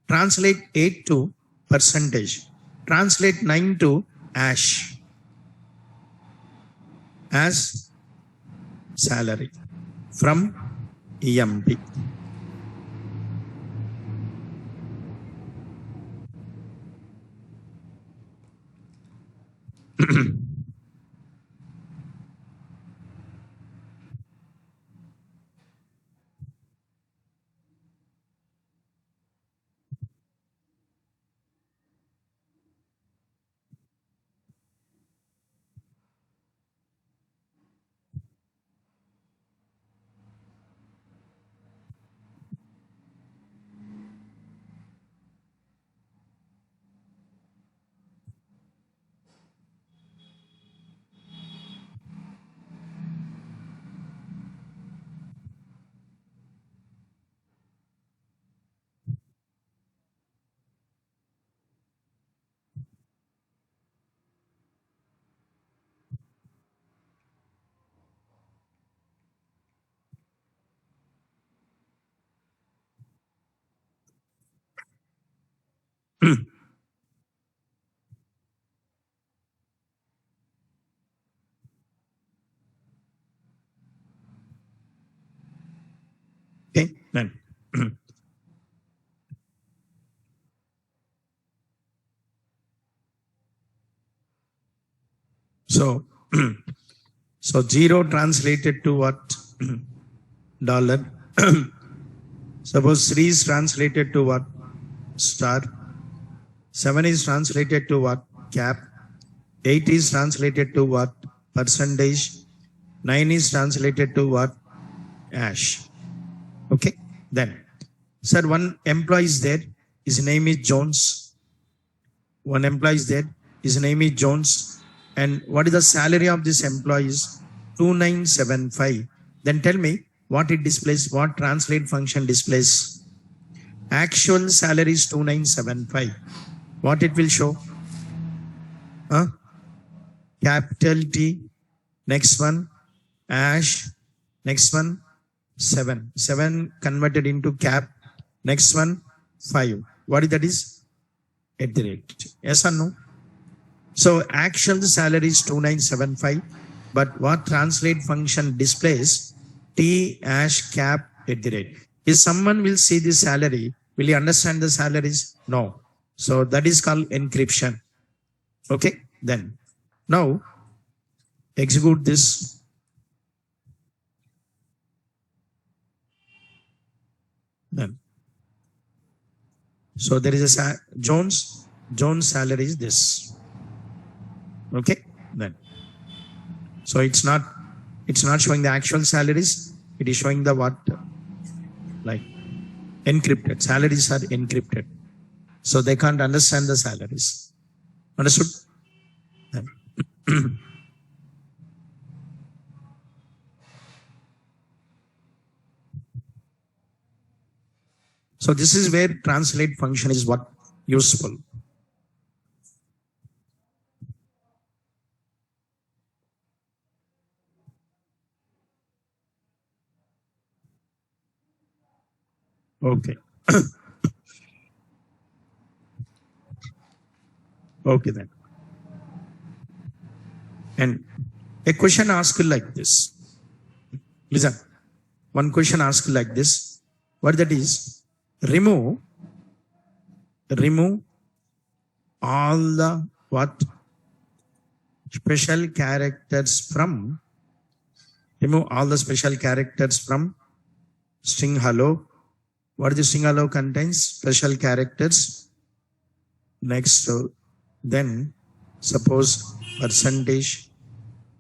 Translate 8 to percentage. Translate 9 to ash as salary from EMP. Okay, then. So, so 0 translated to what? Dollar. Suppose 3 is translated to what? Star. 7 is translated to what? Cap. 8 is translated to what? Percentage. 9 is translated to what? Ash. Okay, then. Sir, one employee is there. His name is Jones. One employee is there. His name is Jones. And what is the salary of this employee is 2975. Then tell me what it displays, what translate function displays. Actual salary is 2975. What it will show? Capital T, next one, ash, next one, 7. 7 converted into cap, next one, 5. What is that is? At the rate. Yes or no? So actual salary is 2975, but what translate function displays T ash cap at the rate. If someone will see the salary, will he understand the salaries? No. So that is called encryption. Okay, then now execute this. Then so there is a Jones salary is this. Okay, then so it's not showing the actual salaries, it is showing the what, like encrypted. Salaries are encrypted, so they can't understand the salaries. Understood? So this is where translate function is what useful. Okay. Okay then. And a question asked like this. Listen. One question asked like this. What that is? Remove all the what? Special characters from. Remove all the special characters from string hello. What is the string hello contains? Special characters. Next, then suppose percentage.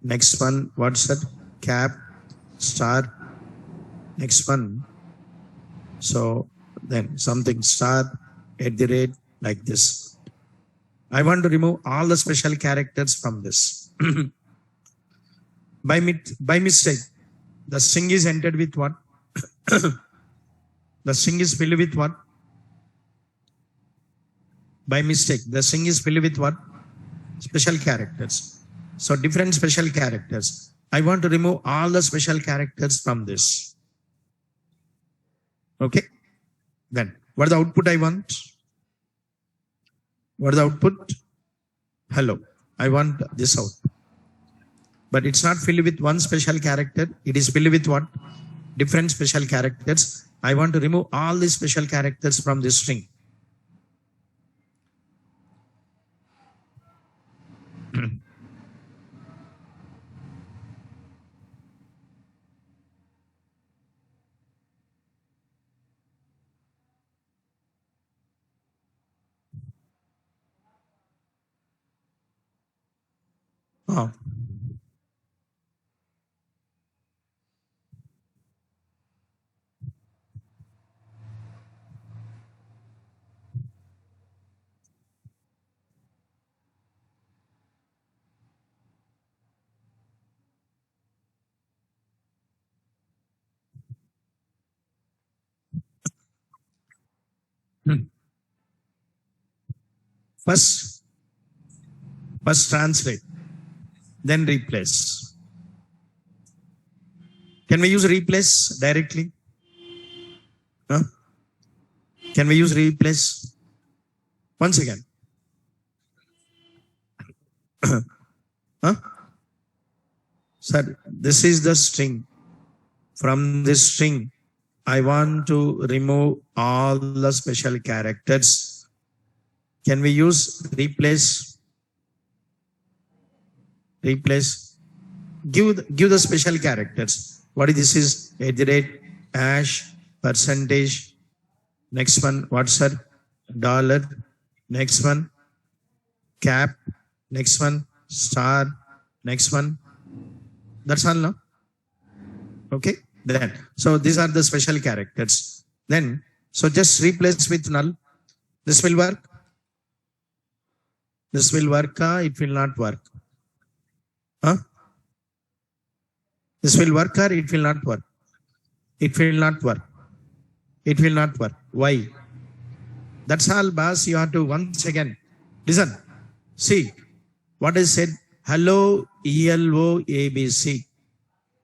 Next one, what's that? Cap, star. Next one. So then something star at the rate like this. I want to remove all the special characters from this. By mistake, the string is entered with what? The string is filled with what? By mistake, the string is filled with what? Special characters. So different special characters. I want to remove all the special characters from this. Okay. Then what is the output I want? What is the output? Hello. I want this output. But it's not filled with one special character. It is filled with what? Different special characters. I want to remove all the special characters from this string. Oh. First translate, then replace. Can we use replace directly? Huh? Can we use replace? Once again. Huh? Sir, this is the string. From this string, I want to remove all the special characters. Can we use replace? Replace. Give the special characters. What is this? Is at the rate, hash, percentage. Next one, what's that? Dollar. Next one, cap. Next one, star. Next one. That's all, no? Okay. Then, so these are the special characters. Then, so just replace with null. This will work. This will work. It will not work. Huh? This will work or it will not work? It will not work. It will not work. Why? That's all, boss. You have to once again listen. See what is said. Hello, ELO ABC.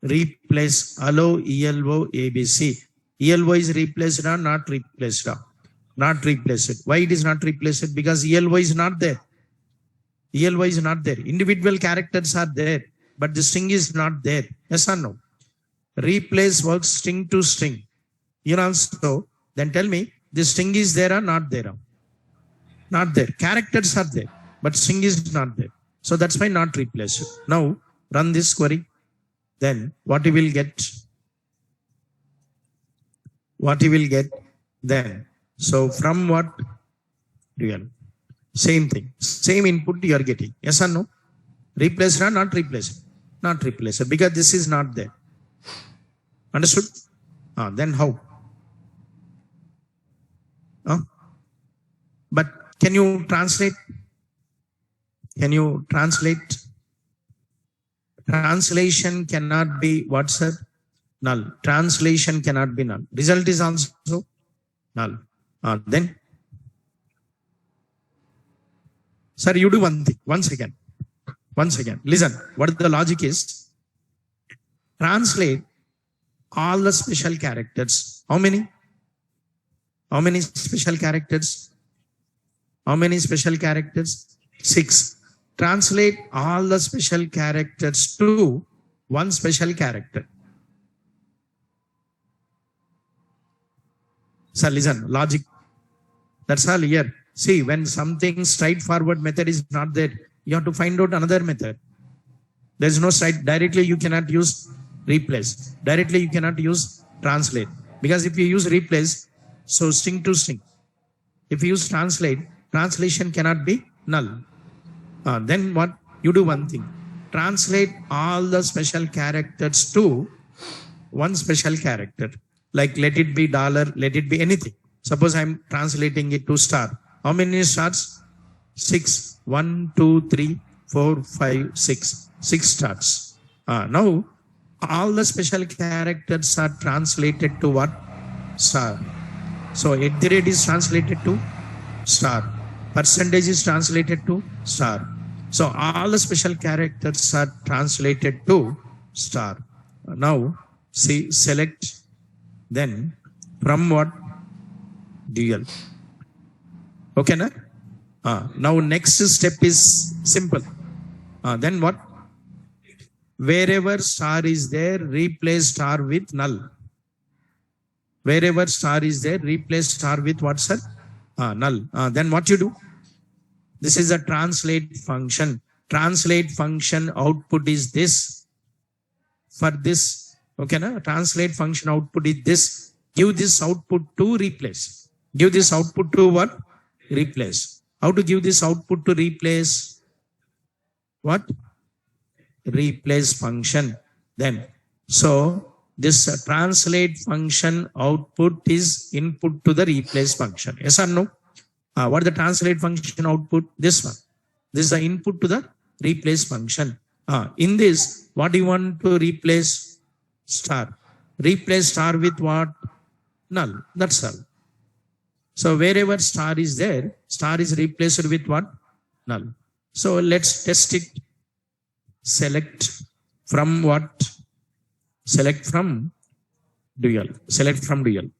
Replace hello, ELO ABC. ELO is replaced or not replaced? Not replaced. Why it is not replaced? Because ELO is not there. ELO is not there. Individual characters are there, but the string is not there. Yes or no? Replace works string to string. You know, so then tell me, the string is there or not there? Not there. Characters are there, but string is not there. So that's why not replaced. Now run this query. Then what you will get? What you will get then? So from what? Real. Same thing. Same input you are getting. Yes or no? Replaced or not replaced? Not replaced. Because this is not there. Understood? Then how? But can you translate? Can you translate? Translation cannot be what, sir? Null. Translation cannot be null. Result is also null. Then, sir, you do one thing. Once again. Listen. What the logic is? Translate all the special characters. How many? How many special characters? How many special characters? 6. Translate all the special characters to one special character. Sir, listen, logic. That's all here. See, when something straightforward method is not there, you have to find out another method. There is no straight. Directly you cannot use replace. Directly you cannot use translate. Because if you use replace, so string to string. If you use translate, translation cannot be null. Then what? You do one thing. Translate all the special characters to one special character. Like let it be dollar, let it be anything. Suppose I'm translating it to star. How many stars? 6. 1, 2, 3, 4, 5, 6. 6 stars. Now, all the special characters are translated to what? Star. So, @ is translated to star. Percentage is translated to star. So, all the special characters are translated to star. Now, see, select. Then, from what? Dual. Okay, na? Now, next step is simple. Then what? Wherever star is there, replace star with null. Wherever star is there, replace star with what, sir? Null. Then what you do? This is a translate function. Translate function output is this. For this, okay, na? Translate function output is this. Give this output to replace. Give this output to what? Replace. How to give this output to replace? What? Replace function. Then, so this translate function output is input to the replace function. Yes or no? What is the translate function output? This one. This is the input to the replace function. In this, what do you want to replace? Star. Replace star with what? Null. That's all. So wherever star is there, star is replaced with what? Null. So let's test it. Select from what? Select from dual. Select from dual.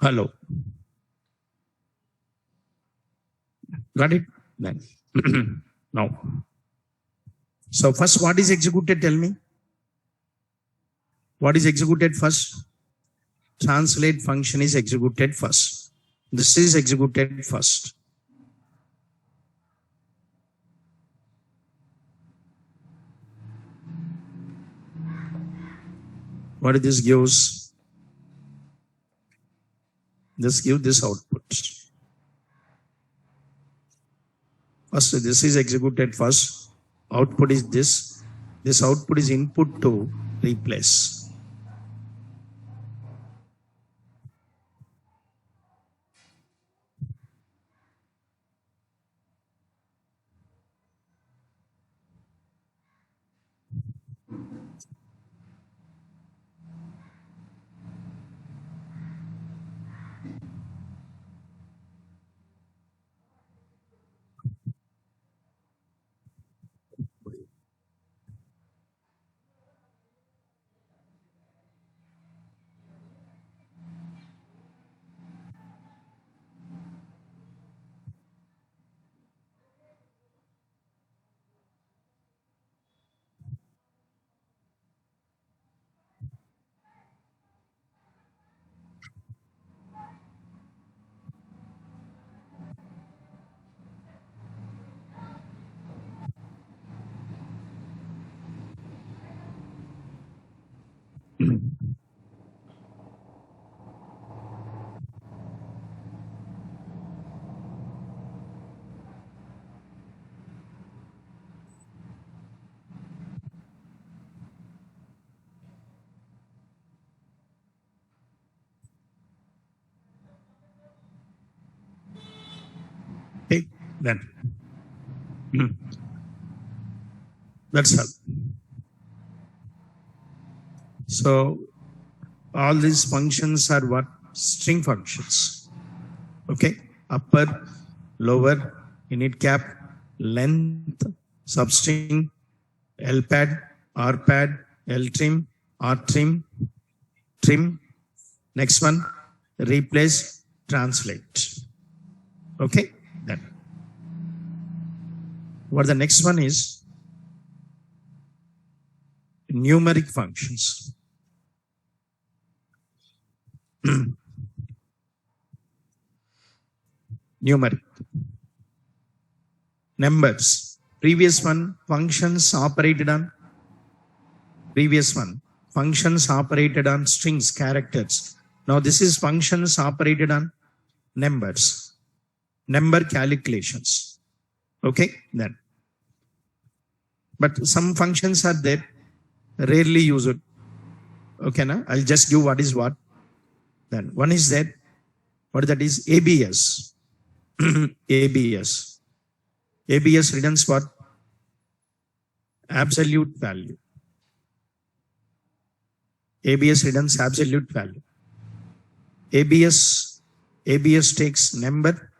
Hello. Got it? Then. Now. So first, what is executed? Tell me. What is executed first? Translate function is executed first. This is executed first. What this gives? This gives this output. First, this is executed first. Output is this. This output is input to replace. Then that's all. So all these functions are what? String functions. Okay, upper, lower, init cap, length, substring, lpad, rpad, ltrim, rtrim, trim. Next one, replace, translate. Okay, then what the next one is? Numeric functions. Numeric. Numbers. Previous one, functions operated on. Previous one, functions operated on strings, characters. Now this is functions operated on numbers. Number calculations. Okay, then. But some functions are there, rarely used. Okay, now I'll just give what is what. Then one is that, what that is? ABS. ABS. ABS returns what? Absolute value. ABS returns absolute value. ABS takes number.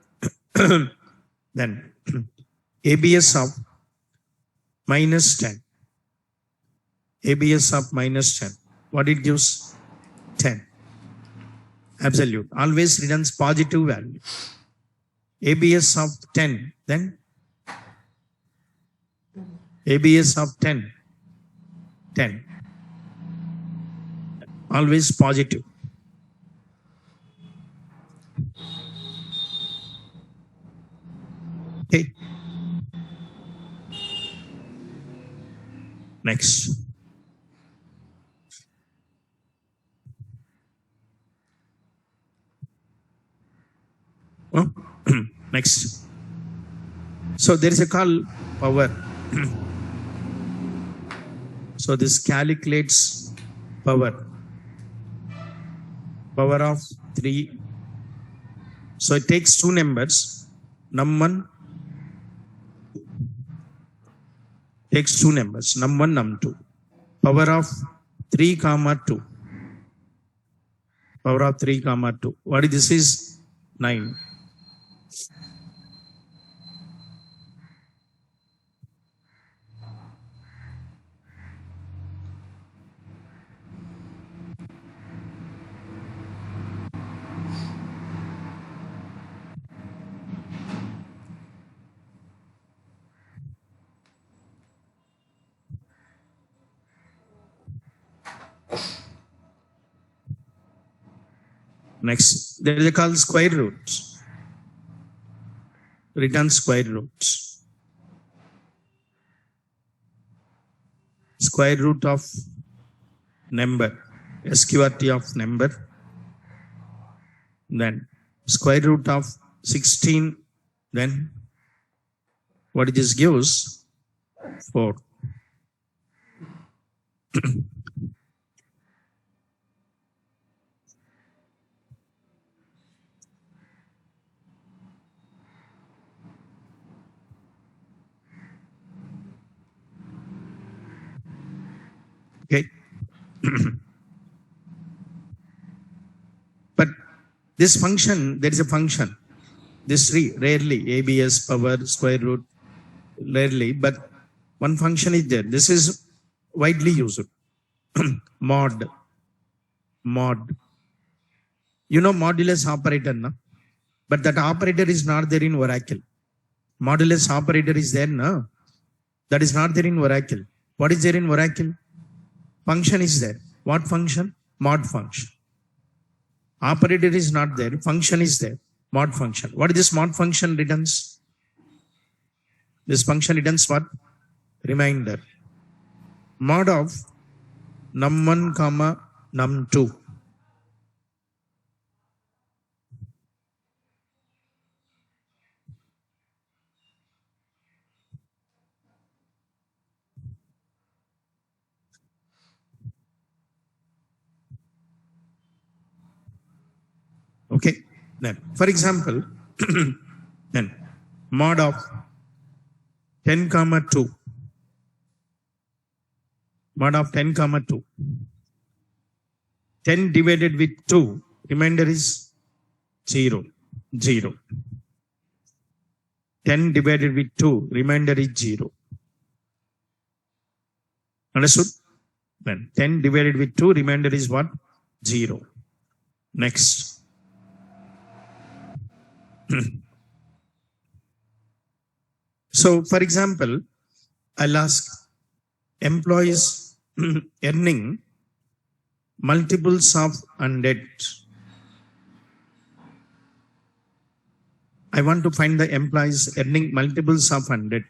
Then ABS of -10. ABS of -10. What it gives? 10. Absolute. Always returns positive value. ABS of 10. Then ABS of 10. 10. Always positive. Okay. Next. Oh, next. So there is a call power. So this calculates power. Power of 3. So it takes two numbers. Num1 takes two numbers. Num1, num2. Power of 3, 2. Power of 3, 2. What is this? Is 9. Next, there is a call square root. Return square root. Square root of number. SQRT of number. Then square root of 16. Then what this gives? 4. Okay. But this function, there is a function. This rarely, ABS, power, square root, rarely, but one function is there. This is widely used. Mod. Mod. You know modulus operator, no? But that operator is not there in Oracle. Modulus operator is there, no? That is not there in Oracle. What is there in Oracle? Function is there. What function? Mod function. Operator is not there. Function is there. Mod function. What is this mod function returns? This function returns what? Reminder. Mod of num1, num2. Okay. Then, for example, then mod of 10 comma 2. Mod of 10 comma 2. 10 divided with 2, remainder is 0. 0. 10 divided with 2, remainder is 0. Understood? Then 10 divided with 2, remainder is what? 0. Next. So, for example, I'll ask employees earning multiples of 100. I want to find the employees earning multiples of 100.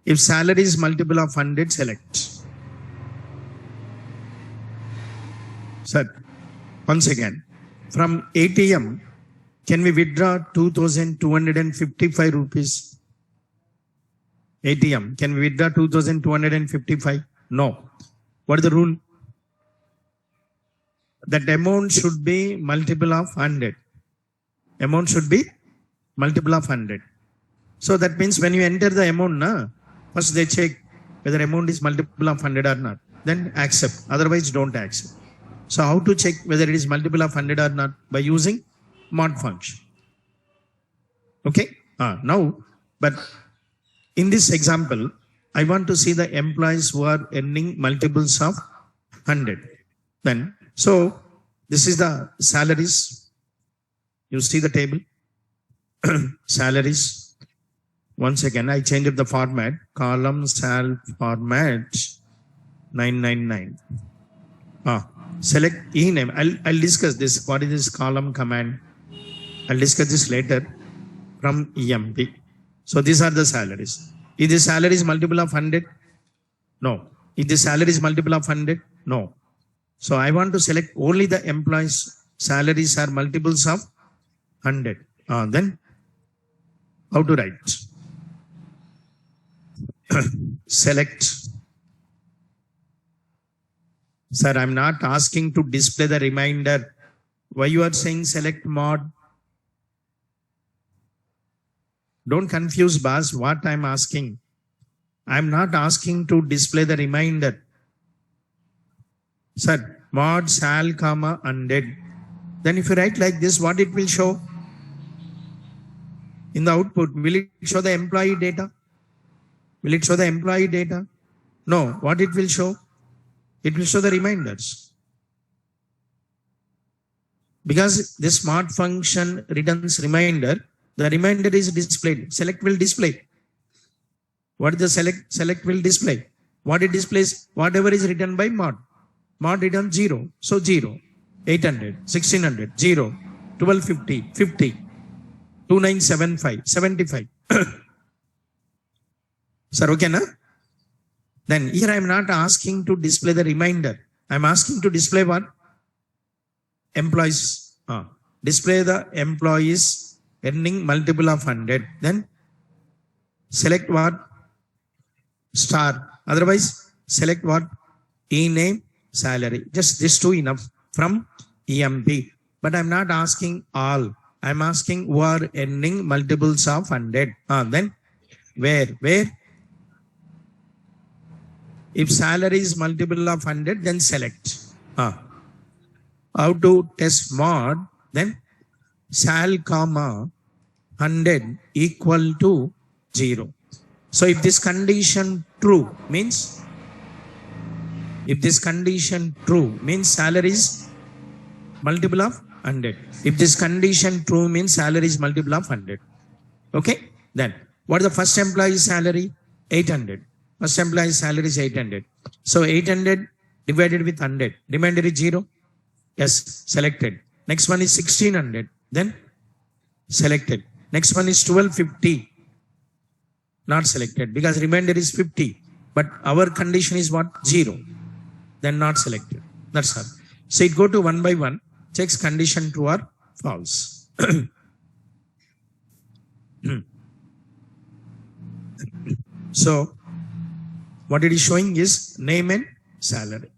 If salary is multiple of 100, select. Sir, once again, from ATM, can we withdraw 2,255 rupees? ATM, can we withdraw 2,255? No. What is the rule? That amount should be multiple of 100. Amount should be multiple of 100. So that means when you enter the amount, first they check whether amount is multiple of 100 or not. Then accept. Otherwise, don't accept. So how to check whether it is multiple of 100 or not? By using mod function. Okay. Now, but in this example, I want to see the employees who are earning multiples of 100. Then, so this is the salaries. You see the table. Salaries. Once again, I changed the format. Column sal format 999. Select E name. I'll discuss this. What is this column command? I'll discuss this later from EMP. So these are the salaries. Is the salary is multiple of 100? No. Is the salary is multiple of 100? No. So I want to select only the employees' salaries are multiples of 100. Then how to write? Select. Sir, I'm not asking to display the remainder. Why you are saying select mod? Don't confuse, boss, what I'm asking. I'm not asking to display the remainder. Sir, mod sal comma 100. Then if you write like this, what it will show? In the output, will it show the employee data? Will it show the employee data? No. What it will show? It will show the reminders. Because this mod function returns reminder, the reminder is displayed. Select will display. What is the select? Select will display. What it displays? Whatever is written by mod. Mod returns 0. So 0. 800, 1600, 0, 1250, 50, 2975, 75. Sir, okay, na? Then here I am not asking to display the reminder. I am asking to display what? Employees. Display the employees earning multiple of 100. Then select what? Star. Otherwise, select what? E-name, salary. Just this two enough from EMP. But I'm not asking all. I'm asking who are earning multiples of 100. Then where? If salary is multiple of 100, then select. How to test mod? Then sal comma 100 equal to 0. So if this condition true means, salary is multiple of 100. If this condition true means salary is multiple of 100. Okay. Then what is the first employee's salary? 800. First employee's salary is 800. So 800 divided with 100. Remainder is 0. Yes. Selected. Next one is 1600. Then selected. Next one is 1250. Not selected because remainder is 50. But our condition is what? 0. Then not selected. That's all. So it go to one by one. Checks condition true or false. So what it is showing is name and salary.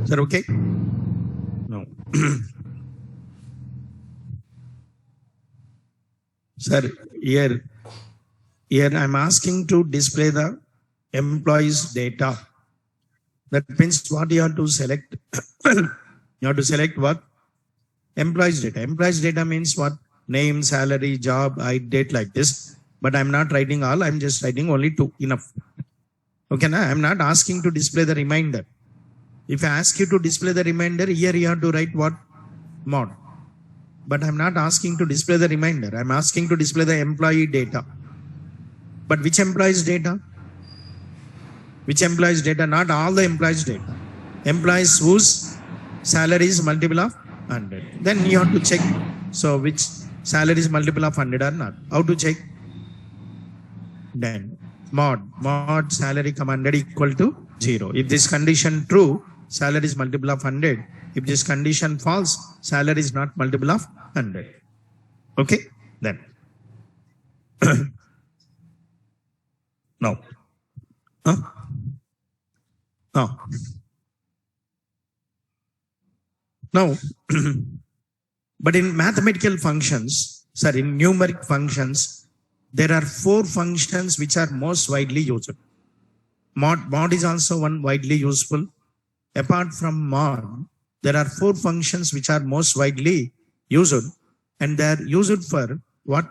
Sir, okay? No. Sir, here I'm asking to display the employees data. That means what you have to select? You have to select what? Employees data. Employees data means what? Name, salary, job, height, date, like this. But I'm not writing all. I'm just writing only two. Enough. Okay, na? I'm not asking to display the remainder. If I ask you to display the remainder, here you have to write what? Mod. But I'm not asking to display the remainder. I'm asking to display the employee data. But which employees data? Which employees data? Not all the employees data. Employees whose salary is multiple of 100. Then you have to check. So which salary is multiple of 100 or not? How to check? Then mod salary commanded equal to 0. If this condition true, salary is multiple of 100. If this condition false, salary is not multiple of 100. Okay? Then. No. Huh? No. No. But in mathematical functions, sorry, in numeric functions, there are 4 functions which are most widely used. Mod is also one widely useful. Apart from mod, there are 4 functions which are most widely used, and they are used for what?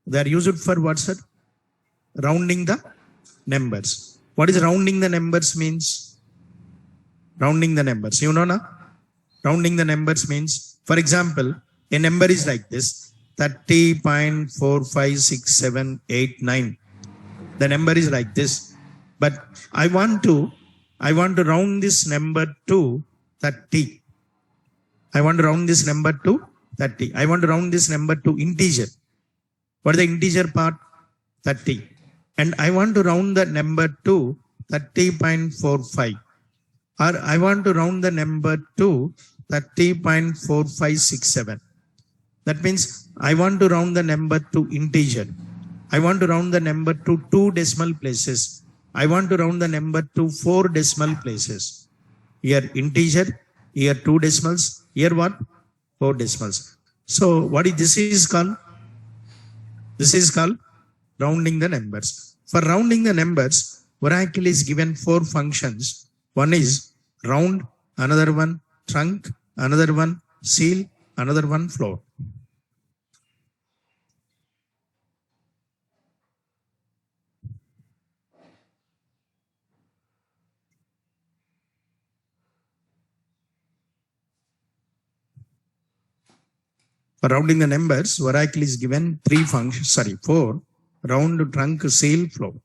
They are used for what, sir? Rounding the numbers. What is rounding the numbers means? Rounding the numbers. You know, na? Rounding the numbers means, for example, a number is like this, 30.456789. The number is like this. But I want to round this number to 30. I want to round this number to 30. I want to round this number to integer. What is the integer part? 30. And I want to round the number to 30.45. Or I want to round the number to 30.4567. That means I want to round the number to integer. I want to round the number to 2 decimal places. I want to round the number to 4 decimal places. Here integer, here 2 decimals, here what? 4 decimals. So what is this is called? This is called rounding the numbers. For rounding the numbers, Oracle is given 4 functions. One is round, another one trunk, another one seal, another one float. For rounding the numbers, Oracle is given 4, round, trunk, seal, float.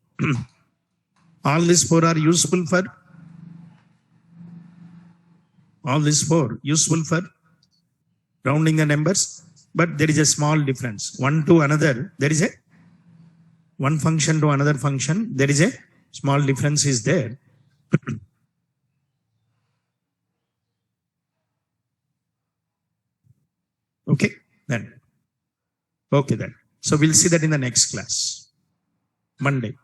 All these 4 are useful for rounding the numbers, but there is a small difference. One to another, there is a one function to another function, there is a small difference is there. Okay, then. So we'll see that in the next class, Monday.